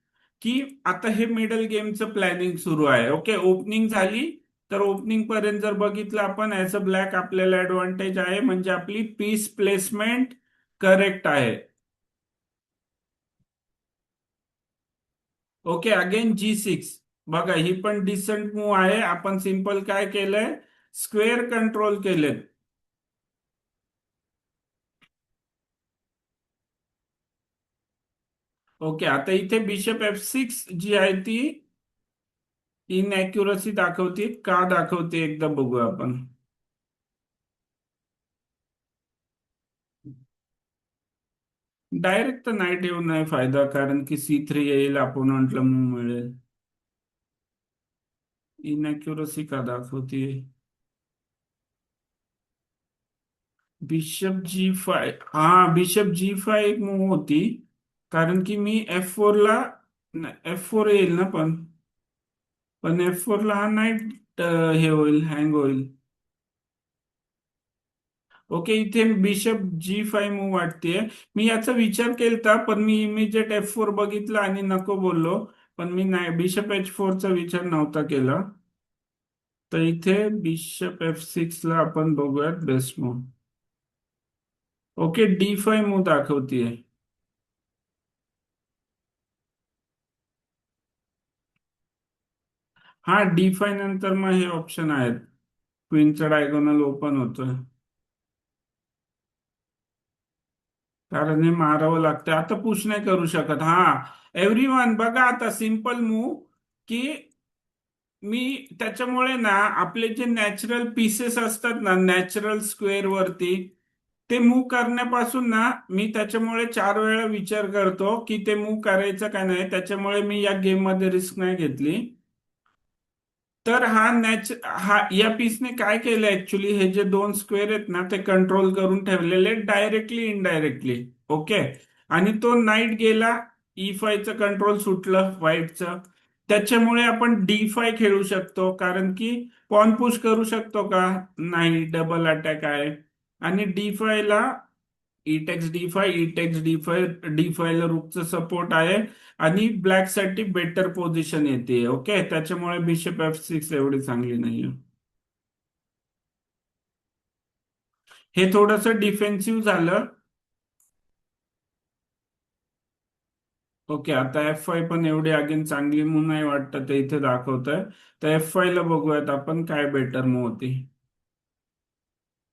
की आता हे मिडल गेमचं प्लॅनिंग सुरू आहे. ओके, ओपनिंग झाली, तर ओपनिंग पर्यंत जर बघितलं आपण ऍज अ ब्लॅक आपल्याला ऍडव्हान्टेज आहे, म्हणजे आपली पीस प्लेसमेंट करेक्ट आहे. Okay, again G6. बघा ही पण डिसेंट मूव आहे. आपण सिंपल काय केलंय, स्क्वेअर कंट्रोल केलेत. ओके, आता इथे बिशप F6 जी आहे ती इनॅक्युरसी दाखवते. का दाखवते एकदा बघू आपण. डायरेक्ट तर नाही ठेवून नाही फायदा, कारण की C3 येईल, अपोनंटला मूव मिळेल. इनॅक्युरसी का दाखवते? बिशप G5, हा बिशप G5 एक मूव होती, कारण की मी F4 ला, F4 येईल ना, पण F4 ला हा नाईट हे होईल, हँग होईल. ओके, इथे बिशप G5 मूव वाटतेय. मी याचा विचार केलता, पण मी इमिजिएट F4 बघितलं आणि नको बोललो. पण मी नाही, बिशप H4 चा विचार नव्हता केला. तर इथे बिशप F6 ला आपण बघूयात best move. Okay, D5 move दाखवतीये. हा, D5 नंतर मग हे ऑप्शन आहेत, क्वीनचा डायगोनल ओपन होतोय. कारण हे मारावं लागतं, आता पुश नाही करू शकत. हा, एव्हरीवन बघा आता सिंपल मूव की मी त्याच्यामुळे ना आपले जे नॅचरल पीसेस असतात ना नॅचरल स्क्वेअर वरती, ते मूव करण्यापासून ना मी त्याच्यामुळे 4 वेळा विचार करतो की ते मूव करायचं का नाही. त्याच्यामुळे मी या गेम मध्ये रिस्क नाही घेतली. तर हा या पीसने काय केलं ऍक्च्युली, हे जे दोन स्क्वेअर आहेत ना ते कंट्रोल करून ठेवलेले डायरेक्टली इनडायरेक्टली. ओके, आणि तो नाईट गेला, E5चं कंट्रोल सुटलं व्हाईटचं. त्याच्यामुळे आपण D5 खेळू शकतो, कारण की पॉन पुश करू शकतो का, नाही, डबल अटॅक आहे. आणि D5 ला ई टेक्स D5 ला रूकचा सपोर्ट आहे. आणि ब्लॅक साठी बेटर पोझिशन येते. ओके, त्याच्यामुळे बिशप F6 एवढी चांगली नाहीये. हे थोडंसं डिफेन्सिव्ह झालं. ओके, आता F5 पण एवढी अगेन चांगली मूव नाही वाटत ते इथे दाखवत आहे. तर F5 ला बघूयात आपण काय बेटर मूव होती.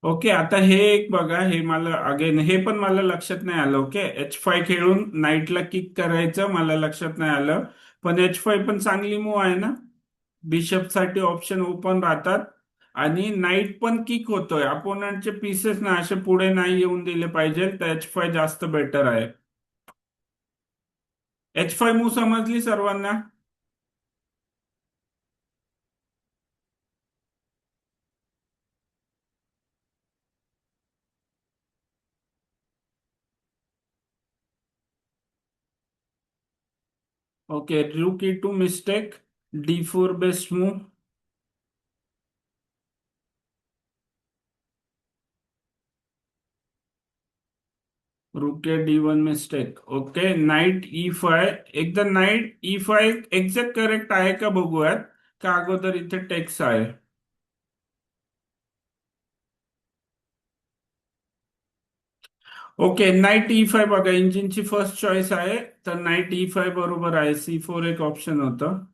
ओके, आता हे एक बघा, हे मला अगेन हे पण मला लक्षात नाही आलं. ओके, H5 खेळून नाईटला किक करायचं मला लक्षात नाही आलं. पण H5 पण चांगली मूव आहे ना. बिशप साठी ऑप्शन ओपन राहतात आणि नाईट पण किक होतोय. अपोनंटचे पीसेस ना असे पुढे नाही येऊन दिले पाहिजे, तर H5 जास्त बेटर आहे. H5 मूव समजली सर्वांना? ओके, रूक E2 mistake, D4 best move. रूक D1 mistake. Okay, night E5. एकदा नाईट E5 एक्झॅक्ट करेक्ट आहे का बघूयात, का अगोदर इथे टेक्स्ट आहे. ओके, नाईट E5 बघा इंजिनची फर्स्ट चॉईस आहे, तर नाईट E5 बरोबर आहे. C4 एक ऑप्शन होतं.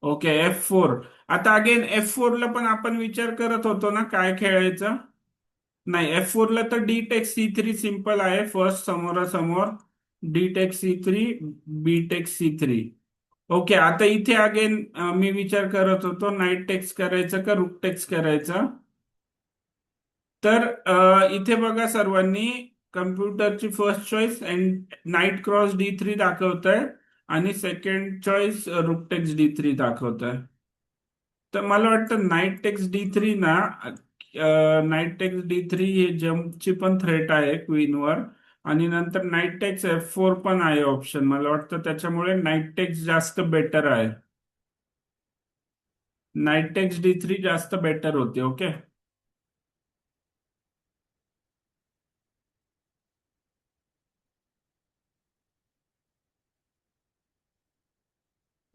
Okay, F4. आता अगेन F4 ला पण आपण विचार करत होतो ना काय खेळायचं. नाही, F4 ला तर डी टेक C3 सिंपल आहे, फर्स्ट समोरासमोर. डी टेक C3, बी टेक C3. ओके, आता इथे अगेन मी विचार करत होतो नाईट टेक्स करायचं का रूक टेक्स करायचं. तर इथे बघा सर्वांनी, कम्प्युटरची first choice and knight cross D3 दाखवत आहे आणि सेकंड चॉईस रूक टेक्स D3 दाखवत आहे. तर मला वाटतं नाईट टेक्स D3 ना, नाईट टेक्स D3 हे जम्पची पण थ्रेट आहे क्वीनवर, आणि नंतर नाईट टेक्स F4 पण आहे ऑप्शन. मला वाटतं त्याच्यामुळे नाईट टेक्स जास्त बेटर आहे. नाईट टेक्स D3 जास्त बेटर होते. ओके.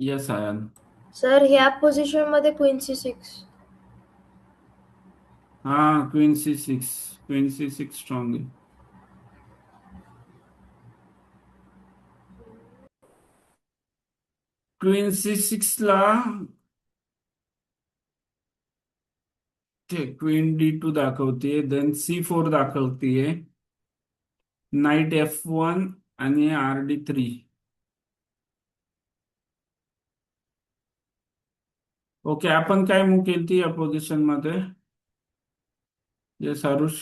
Yes Ian. सर ह्या पोझिशन मध्ये क्वीन C6. हा, queen C6. Queen C6 strong आहे. क्वीन C6 ला ते क्वीन D2 दाखवतीये, देन C4 दाखवतीये, नाईट F1 आणि RD3. ओके, आपण काय मूव केलती या पोझिशन मध्ये? येस आरुष.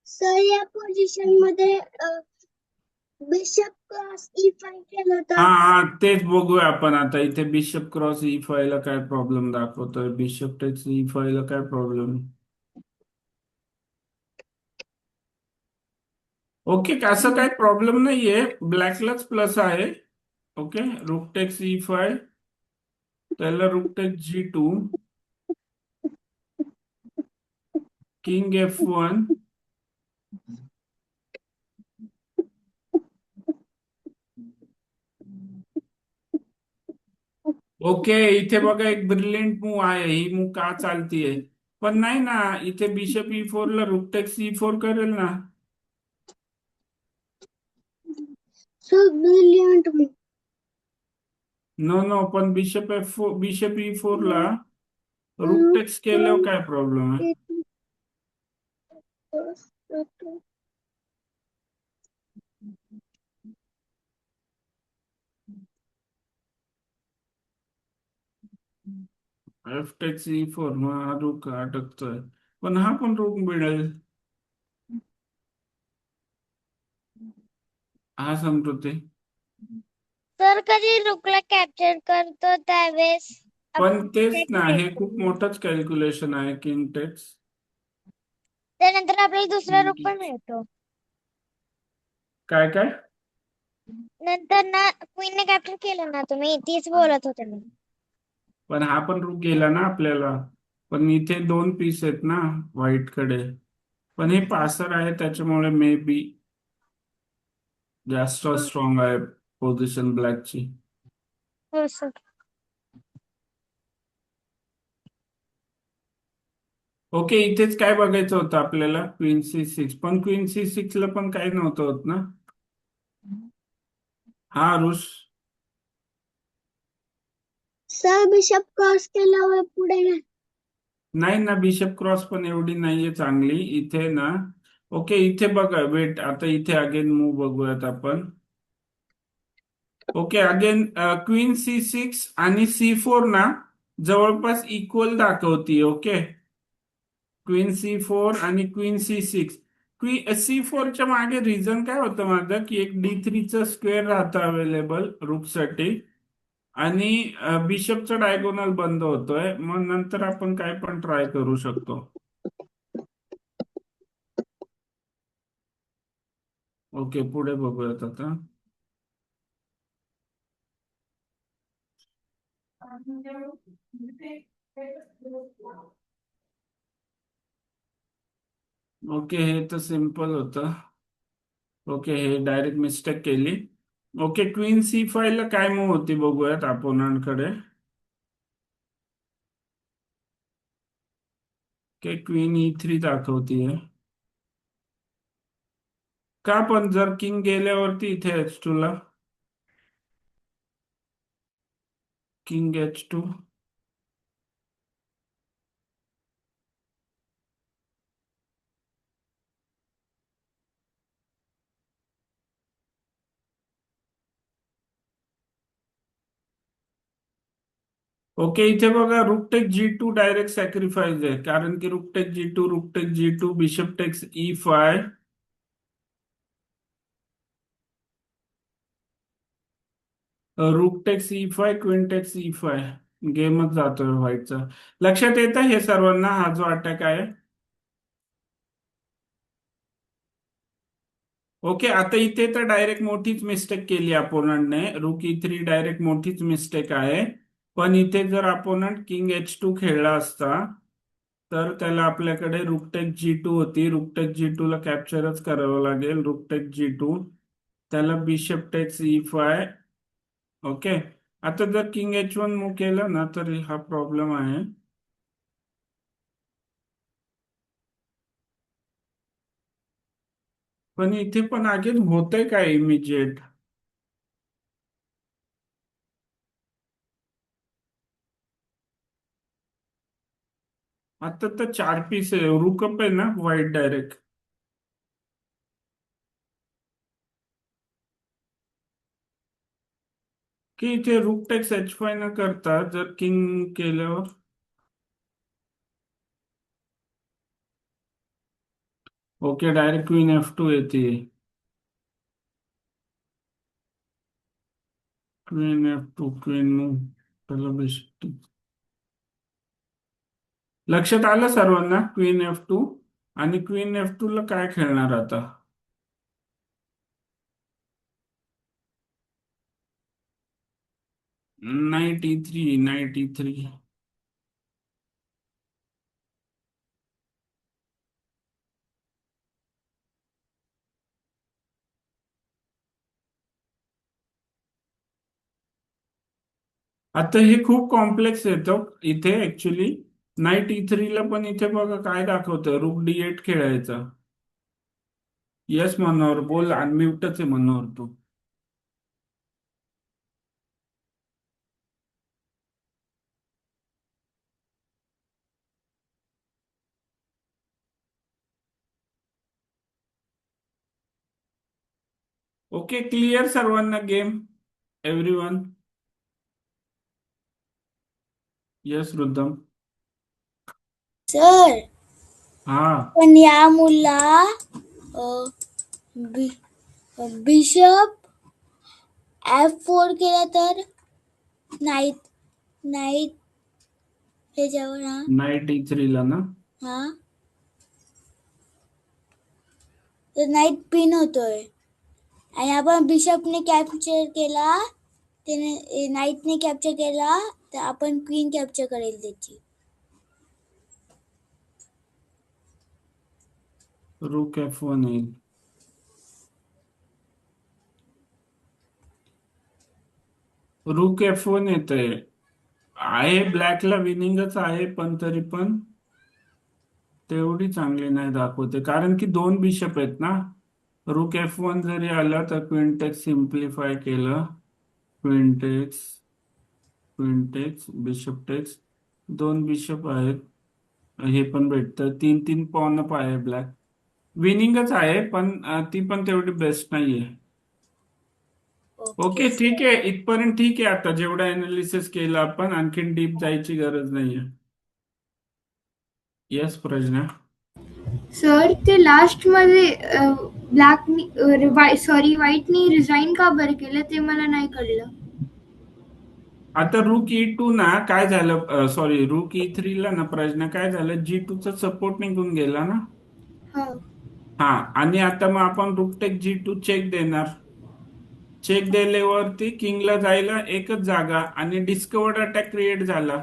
सर या पोझिशन मध्ये बिशप क्रॉस E5 केलं हा होतं. हा, तेच बघूया आपण आता. इथे बिशप क्रॉस E5 ला काय प्रॉब्लेम दाखवतोय, बिशप टेक्स E5 ला काय प्रॉब्लेम. ओके, असं काही प्रॉब्लेम नाहीये, ब्लॅकलाच प्लस आहे. ओके, रूक टेक्स E5, त्याला rook text G2, king F1. Okay, इथे बघा एक ब्रिलियंट मूव आहे. ही मूव का चालतीये, पण नाही ना, इथे बिशप E4 ला रूक टेक्स E4 करेल ना. So brilliant. नो नो, पण बिशप E4 ला रूक टेक्स केल्यावर काय प्रॉब्लेम आहे. एफ टेक्स E4, मग हा रूक अटकतोय, पण हा पण रूक मिळेल. हा समृद्धी. सर कधी रुकला कॅप्चर करतो त्यावेळेस पण तेच टेक्स्ट ना, हे येतो. खूप मोठंच कॅल्क्युलेशन आहे. King takes. त्यानंतर आपल्याला दुसरा रूप पण मिळतो. काय काय. नंतर ना क्वीनने कॅप्चर केलं ना, तुम्ही तीच बोलत होते मी. पण हा पण रूक गेला ना आपल्याला. पण इथे दोन पीस आहेत ना व्हाईट कडे, पण हे पासर आहे त्याच्यामुळे मे बी जास्त स्ट्रॉंग आहे पोझिशन ब्लॅकची. हो सर. ओके, इथेच काय बघायचं होतं आपल्याला, क्वीन C6. पण क्वीन C6 ला पण काही नव्हतं होत ना. हा रुष. सर बिशप क्रॉस केल्यावर पुढे नाही ना, बिशप क्रॉस पण एवढी नाहीये चांगली इथे ना. ओके इथे बघा वेट आता इथे अगेन मूव बघूयात आपण. ओके अगेन क्वीन C6 आणि C4 ना जवळपास इक्वल दाखवतीये. ओके क्वीन C4 आणि क्वीन C6. C4च्या मागे रिझन काय होतं माझं की एक D3चं स्क्वेअर राहतं अवेलेबल रूकसाठी आणि बिशपचा डायगोनल बंद होतोय मग नंतर आपण काय पण ट्राय करू शकतो. ओके पुढे बघूयात आता. ओके हे तर सिम्पल होतं. ओके हे डायरेक्ट मिस्टेक केली. ओके क्वीन C5 ला काय मूव होती बघूयात अपोनंटकडे. Okay queen E3 दाखवतीये. का पण जर किंग गेल्यावरती इथे H2 ला किंग H2. ओके इथे बघा रुकटेक G2 डायरेक्ट सॅक्रिफाईस आहे कारण की रुकटेक G2 बिशप टेक्स E5. रूक text E5 queen text E5 गेमच जातोय व्हाईटचा. लक्षात येतं हे सर्वांना हा जो अटॅक आहे. ओके आता इथे तर डायरेक्ट मोठीच मिस्टेक केली अपोनंटने. रूक E3 डायरेक्ट मोठीच मिस्टेक आहे. पण इथे जर अपोनंट किंग H2 खेळला असता तर त्याला आपल्याकडे रुकटेक G2 होती. रुकटेक G2 ला कॅप्चरच करावं लागेल. रुकटेक G2 त्याला बिशप टेक्स E5. ओके आता जर किंग H1 मूव केलं ना तर हा प्रॉब्लेम आहे. पण इथे पण अगेन होतंय काय इमिजिएट. आता तर 4 पीस आहे रुकअप आहे ना व्हाईट डायरेक्ट. की इथे रूक टेक्स H5 न करता जर किंग केल्यावर. ओके डायरेक्ट क्वीन F2 येते. क्वीन F2 क्वीन मूव त्याला बेस्ट. लक्षात आलं सर्वांना क्वीन F2 आणि क्वीन F2 ला काय खेळणार आता. Night E3. आता हे खूप कॉम्प्लेक्स येतं इथे ऍक्च्युली. नाईट E3 ला पण इथे बघा काय दाखवतं रूक D8 खेळायचा. येस मनोहर बोल अनम्यूटच आहे मनोहर तू. ओके क्लिअर सर्वांना गेम एव्हरीवन. येस रुद्धम. सर हा पण या मुला बिशप F4 केला तर नाईट नाईट ह्याच्यावर नाईट E3 ला ना. हा तर नाईट पिन होतोय आणि आपण बिशपने कॅप्चर केला त्याने नाईटने कॅप्चर केला तर आपण क्वीन कॅप्चर करेल त्याची. रूक F1 येईल. रूक F1 येतंय. आहे ब्लॅकला विनिंगच आहे पण तरी पण तेवढी चांगली नाही दाखवते कारण की 2 बिशप आहेत ना. रूक F1 जरी आला तर क्विंटेक्स सिम्प्लिफाय केलं. Queen takes queen takes bishop takes 2 bishop आहेत. हे पण भेटतं 3-3 पॉन अप आहे ब्लॅक. विनिंगच आहे पण ती पण तेवढी बेस्ट नाहीये. ओके ओके ठीक आहे, इथपर्यंत ठीक आहे. आता जेवढं अनालिसिस केलं आपण, आणखीन डीप जायची गरज नाहीये. येस प्रज्ञा. सर ते लास्ट मध्ये ब्लॅक सॉरी व्हाईटनी रिझाईन का बरं केलं ते मला नाही कळलं. आता रूक E2 ना काय झालं, सॉरी रूक E3 ला ना प्रज्ञा काय झालं, G2 चा सपोर्ट निघून गेला ना. हो हा, आणि आता मग आपण रूक टेक G2 चेक देणार. चेक दिल्यावरती किंगला जायला एकच जागा आणि डिस्कवर्ड अटॅक क्रिएट झाला.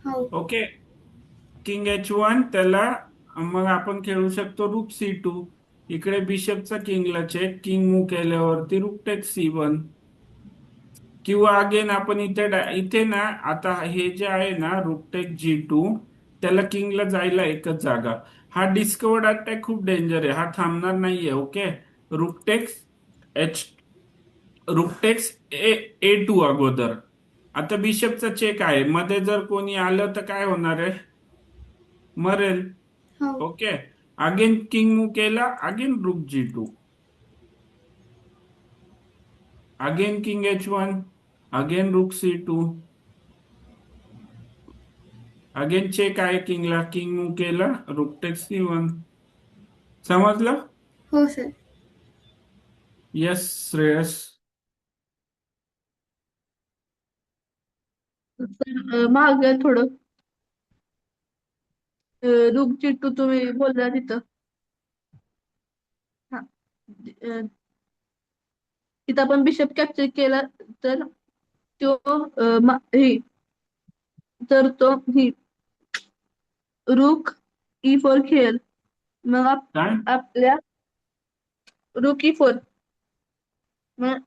हो ओके, किंग H1 त्याला मग आपण खेळू शकतो रूक C2. इकडे बिशपचा किंगला चेक, किंग मूव केल्यावरती रूक टेक C1. किंवा अगेन आपण इथे ना, आता हे जे आहे ना रूकटेक G2, त्याला किंगला जायला एकच जागा. हा डिस्कवर्ड अटॅक खूप डेंजर आहे, हा थांबणार नाहीये. ओके, रूकटेक्स एच रूकटेक्स A2 अगोदर. आता बिशपचा चेक आहे, मध्ये जर कोणी आलं तर काय होणार आहे, मरेल. हो ओके, अगेन किंग मूव केला, अगेन रूक G2, again king H1, again रूक C2, अगेन चेक आहे किंगला, किंग मूव केला, रूक टेक C1. समजलं? हो सर. यस श्रेयस. तर महाग आहे थोडं. रूप चिट्टू तुम्ही बोलला तिथं. हा. अं, तिथं आपण बिशप कॅप्चर केला तर तो तर तो ही रूक E4 खेळेल. मग काय आपल्या रूक E4 मग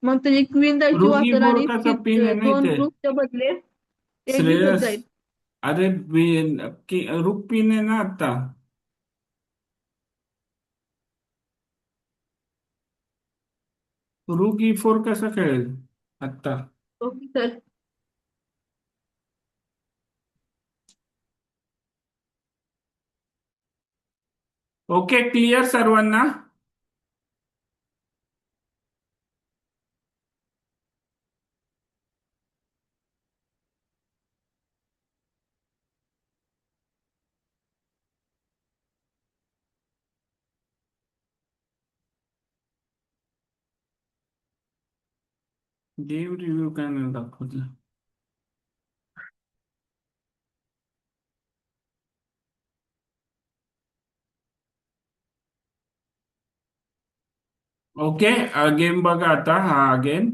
मग त्याची क्वीन जायची रूक वाटेल E4 आणि कसा पिन आहे ना दोन इथे रूकच्या बदले एक बिशप श्रेयस. जाईल. अरे रूक पिन आहे ना आता. रूक E4 कसा खेळेल आता? Okay sir. ओके, क्लिअर सर्वांना? गेम रिव्ह्यू काय नाही दाखवलं. ओके, गेम बघा आता हा गेम.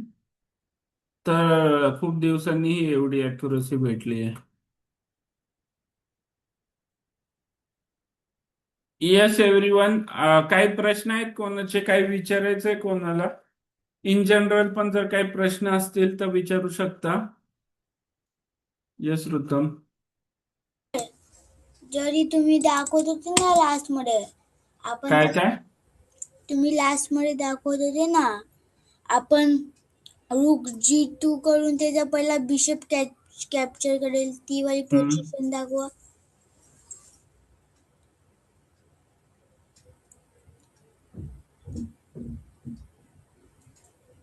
तर खूप दिवसांनी ही एवढी अॅक्युरसी भेटली आहे. येस एव्हरीवन, काही प्रश्न आहेत कोणाचे, काही विचारायचंय कोणाला? इन जनरल पण जर काही प्रश्न असतील तर विचारू शकता. येस रुतम. जरी तुम्ही दाखवत होते ना लास्ट मध्ये, आपण काय काय तुम्ही लास्ट मध्ये दाखवत होते ना, आपण रूक G2 करून त्याचा पहिला बिशप कॅप्चर करेल, ती वाली पोझिशन दाखवा.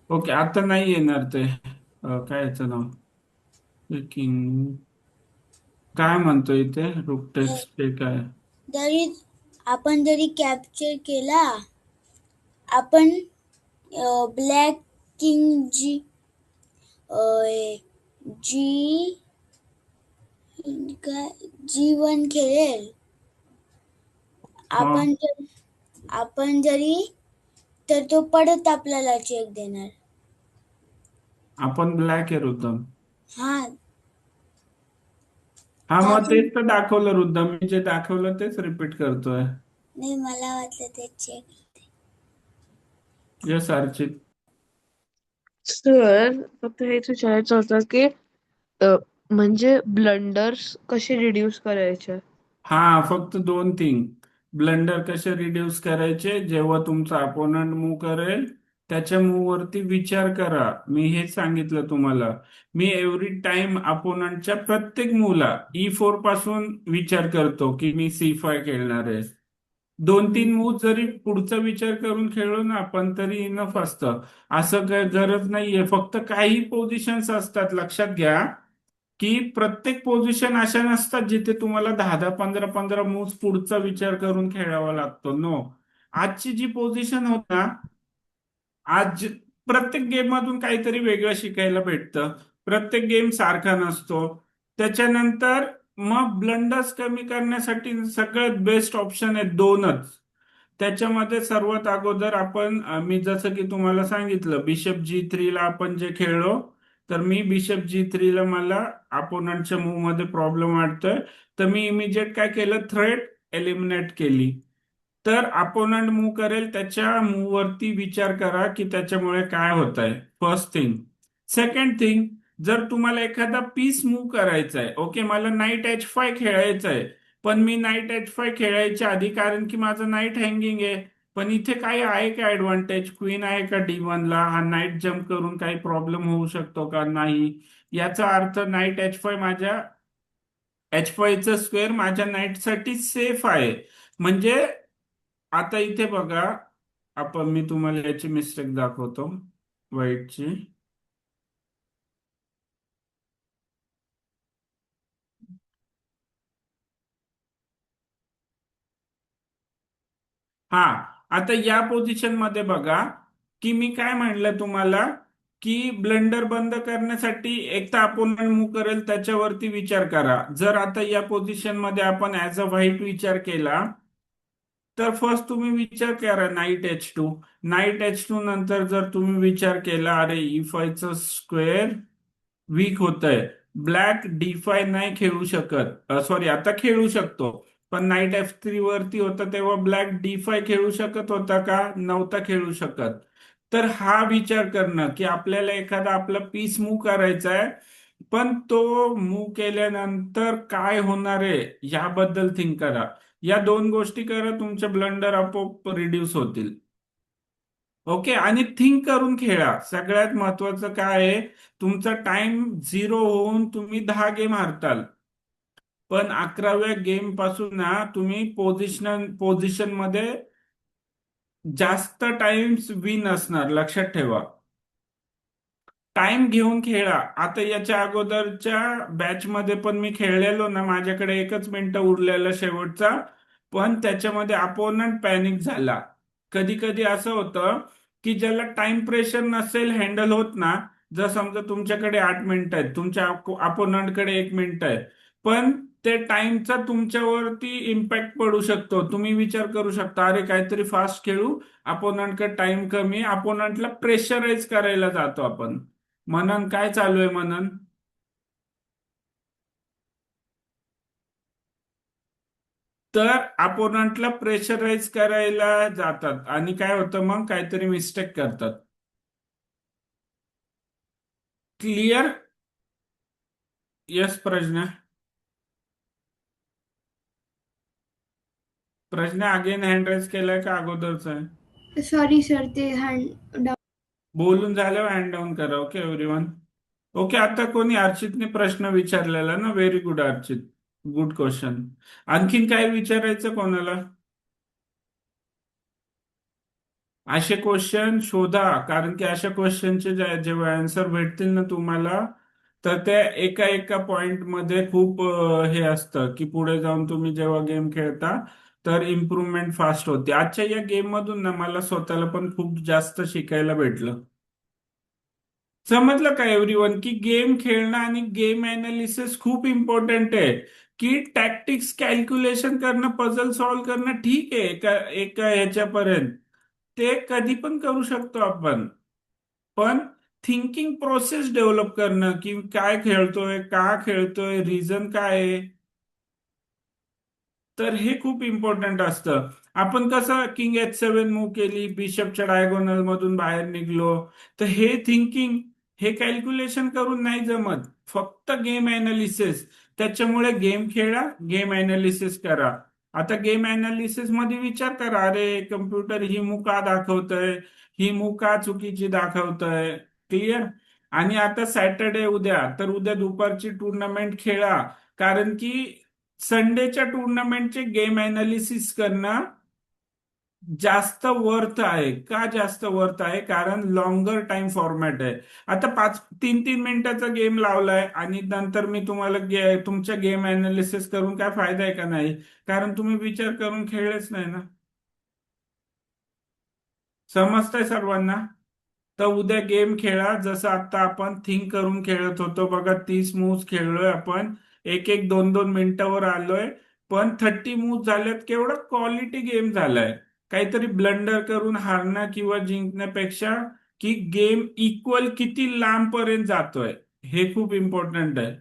ओके, आता नाही येणार ते. काय याचं नाव, किंग काय म्हणतो इथे, रूक टेक्स्ट ते काय. जरी आपण जरी कॅप्चर केला, आपण ब्लॅक किंग जी G1 खेळेल. हा, आपण जरी तर तो परत आपल्याला चेक देणार. आपण ब्लॅक आहे रुद्रम. हा, हा, मग दाखव. तेच तर दाखवलं रुद्रम, मी जे दाखवलं तेच रिपीट करतोय. नाही, मला वाटलं ते चेक. यस अर्चित. सर फक्त हेच विचारायचं होतं की अ, म्हणजे ब्लंडर्स कसे रिड्यूस करायचे? हा, फक्त दोन थिंग. ब्लंडर कसे रिड्यूस करायचे, जेव्हा तुमचा अपोनंट मूव करेल त्याच्या मूव वरती विचार करा. मी हेच सांगितलं तुम्हाला. मी एव्हरी टाइम अपोनंटच्या प्रत्येक मूवला E4 पासून विचार करतो की मी C5 खेळणार आहे. 2-3 मूव जरी पुढचा विचार करून खेळलो ना आपण तरी इनफ असतं. असं काय गरज नाहीये. फक्त काही पोझिशन्स असतात लक्षात घ्या की प्रत्येक पोझिशन अशा नसतात जिथे तुम्हाला 10-10, 15-15 मूव्ह पुढचा विचार करून खेळावा लागतो. नो. आजची जी पोझिशन होता, आज प्रत्येक गेम मधून काहीतरी वेगळं शिकायला भेटतं. प्रत्येक गेम सारखा नसतो. त्याच्यानंतर मग ब्लंडर्स कमी करण्यासाठी सगळ्यात बेस्ट ऑप्शन आहे दोनच. त्याच्यामध्ये सर्वात अगोदर आपण मी जसं की तुम्हाला सांगितलं बिशप G3 ला आपण जे खेळलो, तर मी बिशप G3 ला मला अपोनंटच्या मूव मध्ये प्रॉब्लेम वाटतोय, तर मी इमिजिएट काय केलं, थ्रेट एलिमिनेट केली. तर अपोनंट मूव करेल त्याच्या मूव वरती विचार करा की त्याच्यामुळे काय होत आहे. First thing. सेकंड थिंग, जर तुम्हाला एखादा पीस मूव करायचा आहे, ओके मला नाईट H5 खेळायचं आहे, पण मी नाईट H5 खेळायच्या आधी, कारण की माझं नाईट हँगिंग आहे, पण इथे काही आहे का ऍडव्हान्टेज, क्वीन आहे का D1 ला, हा नाईट जम्प करून काही प्रॉब्लेम होऊ शकतो का, नाही. याचा अर्थ नाईट H5 माझ्या H5 चं स्क्वेअर माझ्या नाईटसाठी सेफ आहे. म्हणजे आता इथे बघा, मी तुम्हाला याची मिस्टेक दाखवतो व्हाईटची. हा, आता या पोझिशन मध्ये बघा की मी काय म्हणलं तुम्हाला की ब्लेंडर बंद करण्यासाठी एक तर अपोनंट मूव करेल त्याच्यावरती विचार करा. जर आता या पोझिशन मध्ये आपण ऍज अ व्हाईट विचार केला, तर फर्स्ट तुम्ही विचार करा नाईट H2 नंतर जर तुम्ही विचार केला अरे E5 चं स्क्वेअर वीक होत आहे, ब्लॅक D5 नाही खेळू शकत, सॉरी आता खेळू शकतो, पण नाईट F3 वरती होता तेव्हा ब्लॅक D5 खेळू शकत होता का, नव्हता खेळू शकत. तर हा विचार करणं की आपल्याला एखादा आपला पीस मूव करायचा आहे, पण तो मूव केल्यानंतर काय होणार आहे याबद्दल थिंक करा. या दोन गोष्टी करा, तुमचे ब्लंडर आपोआप रिड्यूस होतील. ओके, आणि थिंक करून खेळा. सगळ्यात महत्वाचं काय आहे, तुमचा टाइम 0 होऊन तुम्ही 10 गेम हारताल, पण 11व्या गेम पासून ना तुम्ही पोझिशन मध्ये जास्त टाइम्स विन असणार, लक्षात ठेवा. टाइम घेऊन खेळा. आता याच्या अगोदरच्या बॅच मध्ये पण मी खेळलेलो ना, माझ्याकडे 1 मिनिट उरलेला शेवटचा, पण त्याच्यामध्ये अपोनंट पॅनिक झाला. कधी कधी असं होतं की ज्याला टाइम प्रेशर नसेल हँडल होत ना, जर समजा तुमच्याकडे 8 मिनिटं आहेत, तुमच्या अपोनंटकडे 1 मिनिट आहे, पण ते टाइमचा तुमच्यावरती इम्पॅक्ट पडू शकतो. तुम्ही विचार करू शकता अरे काहीतरी फास्ट खेळू, अपोनंटकडे टाइम कमी, अपोनंटला प्रेशराईज करायला जातो आपण. मनन काय चालू आहे मनन? तर अपोनंटला प्रेशराईज करायला जातात आणि काय होतं मग काहीतरी मिस्टेक करतात. Clear? Yes Pragya. Pragya again hand raise केलाय का अगोदरच आहे? सॉरी सर, ते हँड बोलून झाल्यावर हँड डाऊन करा. Okay everyone. ओके, आता कोणी अर्चितने प्रश्न विचारलेला ना, very good Archit, good question. आणखीन काय विचारायचं कोणाला? असे क्वेश्चन शोधा, कारण की अशा क्वेश्चनचे जेव्हा आन्सर भेटतील ना तुम्हाला, तर त्या एका एका पॉइंट मध्ये खूप हे असतं की पुढे जाऊन तुम्ही जेव्हा गेम खेळता तर इम्प्रूव्हमेंट फास्ट होते. आजच्या या गेम मधून ना मला स्वतःला पण खूप जास्त शिकायला भेटलं. समजलं का एव्हरीवन की गेम खेळणं आणि गेम अनालिसिस खूप इम्पॉर्टंट आहे. की टॅक्टिक्स कॅल्क्युलेशन करणं, पझल सॉल्व्ह करणं ठीक आहे एका एका ह्याच्यापर्यंत, ते कधी पण करू शकतो आपण, पण थिंकिंग प्रोसेस डेव्हलप करणं की काय खेळतोय, का खेळतोय, रिझन काय आहे, तर हे खूप इम्पॉर्टंट असतं. आपण कसं किंग H7 मूव केली, बिशपच्या डायगोनल मधून बाहेर निघलो, तर हे थिंकिंग, हे कॅल्क्युलेशन करून नाही जमत, फक्त गेम अनालिसिस. त्याच्यामुळे गेम खेळा, गेम अनालिसिस करा. आता गेम अनालिसिस मध्ये विचार करा अरे कम्प्युटर ही मूव का दाखवतंय, ही मूव का चुकीची दाखवतंय. क्लिअर? आणि आता सॅटरडे उद्या, तर उद्या दुपारची टुर्नामेंट खेळा, कारण की संडेच्या टुर्नामेंटचे गेम अनालिसिस करणं जास्त वर्थ आहे. का जास्त वर्थ आहे? कारण लॉंगर टाइम फॉर्मॅट आहे. आता 3-3 मिनिटाचा गेम लावलाय आणि नंतर मी तुम्हाला तुमच्या गेम अनालिसिस करून काय फायदा आहे का नाही? कारण तुम्ही विचार करून खेळलेच नाही ना. समजतंय सर्वांना? तर उद्या गेम खेळा जसं आता आपण थिंक करून खेळत होतो बघा. 30 मूव्स खेळलोय आपण, एक एक 2-2 मिनिटावर आलोय, पण 30 मूव्स झाल्यात. केवढा क्वालिटी गेम झालाय. काहीतरी ब्लंडर करून हारणं किंवा जिंकण्यापेक्षा की गेम इक्वल किती लांब पर्यंत जातोय हे खूप इम्पॉर्टंट आहे.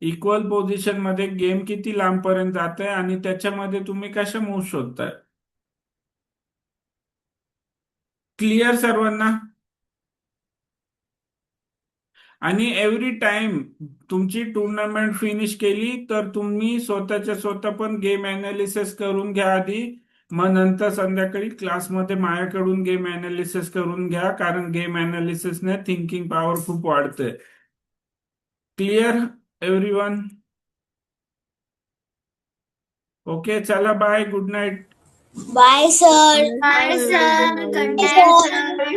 इक्वल पोझिशन मध्ये गेम किती लांब पर्यंत जातोय आणि त्याच्यामध्ये तुम्ही कशा मूव्ह शोधताय. क्लिअर सर्वांना? आणि एव्हरी टाइम तुमची टुर्नामेंट फिनिश केली तर तुम्ही स्वतःच्या स्वतः पण गेम अनालिसिस करून घ्या आधी. मग नंतर संध्याकाळी क्लासमध्ये माझ्याकडून गेम अनालिसिस करून घ्या, कारण गेम अनालिसिसने थिंकिंग पॉवर खूप वाढते. Clear everyone? ओके, चला bye, good night. Bye sir. Bye, sir. Good Bye, night, sir. sir.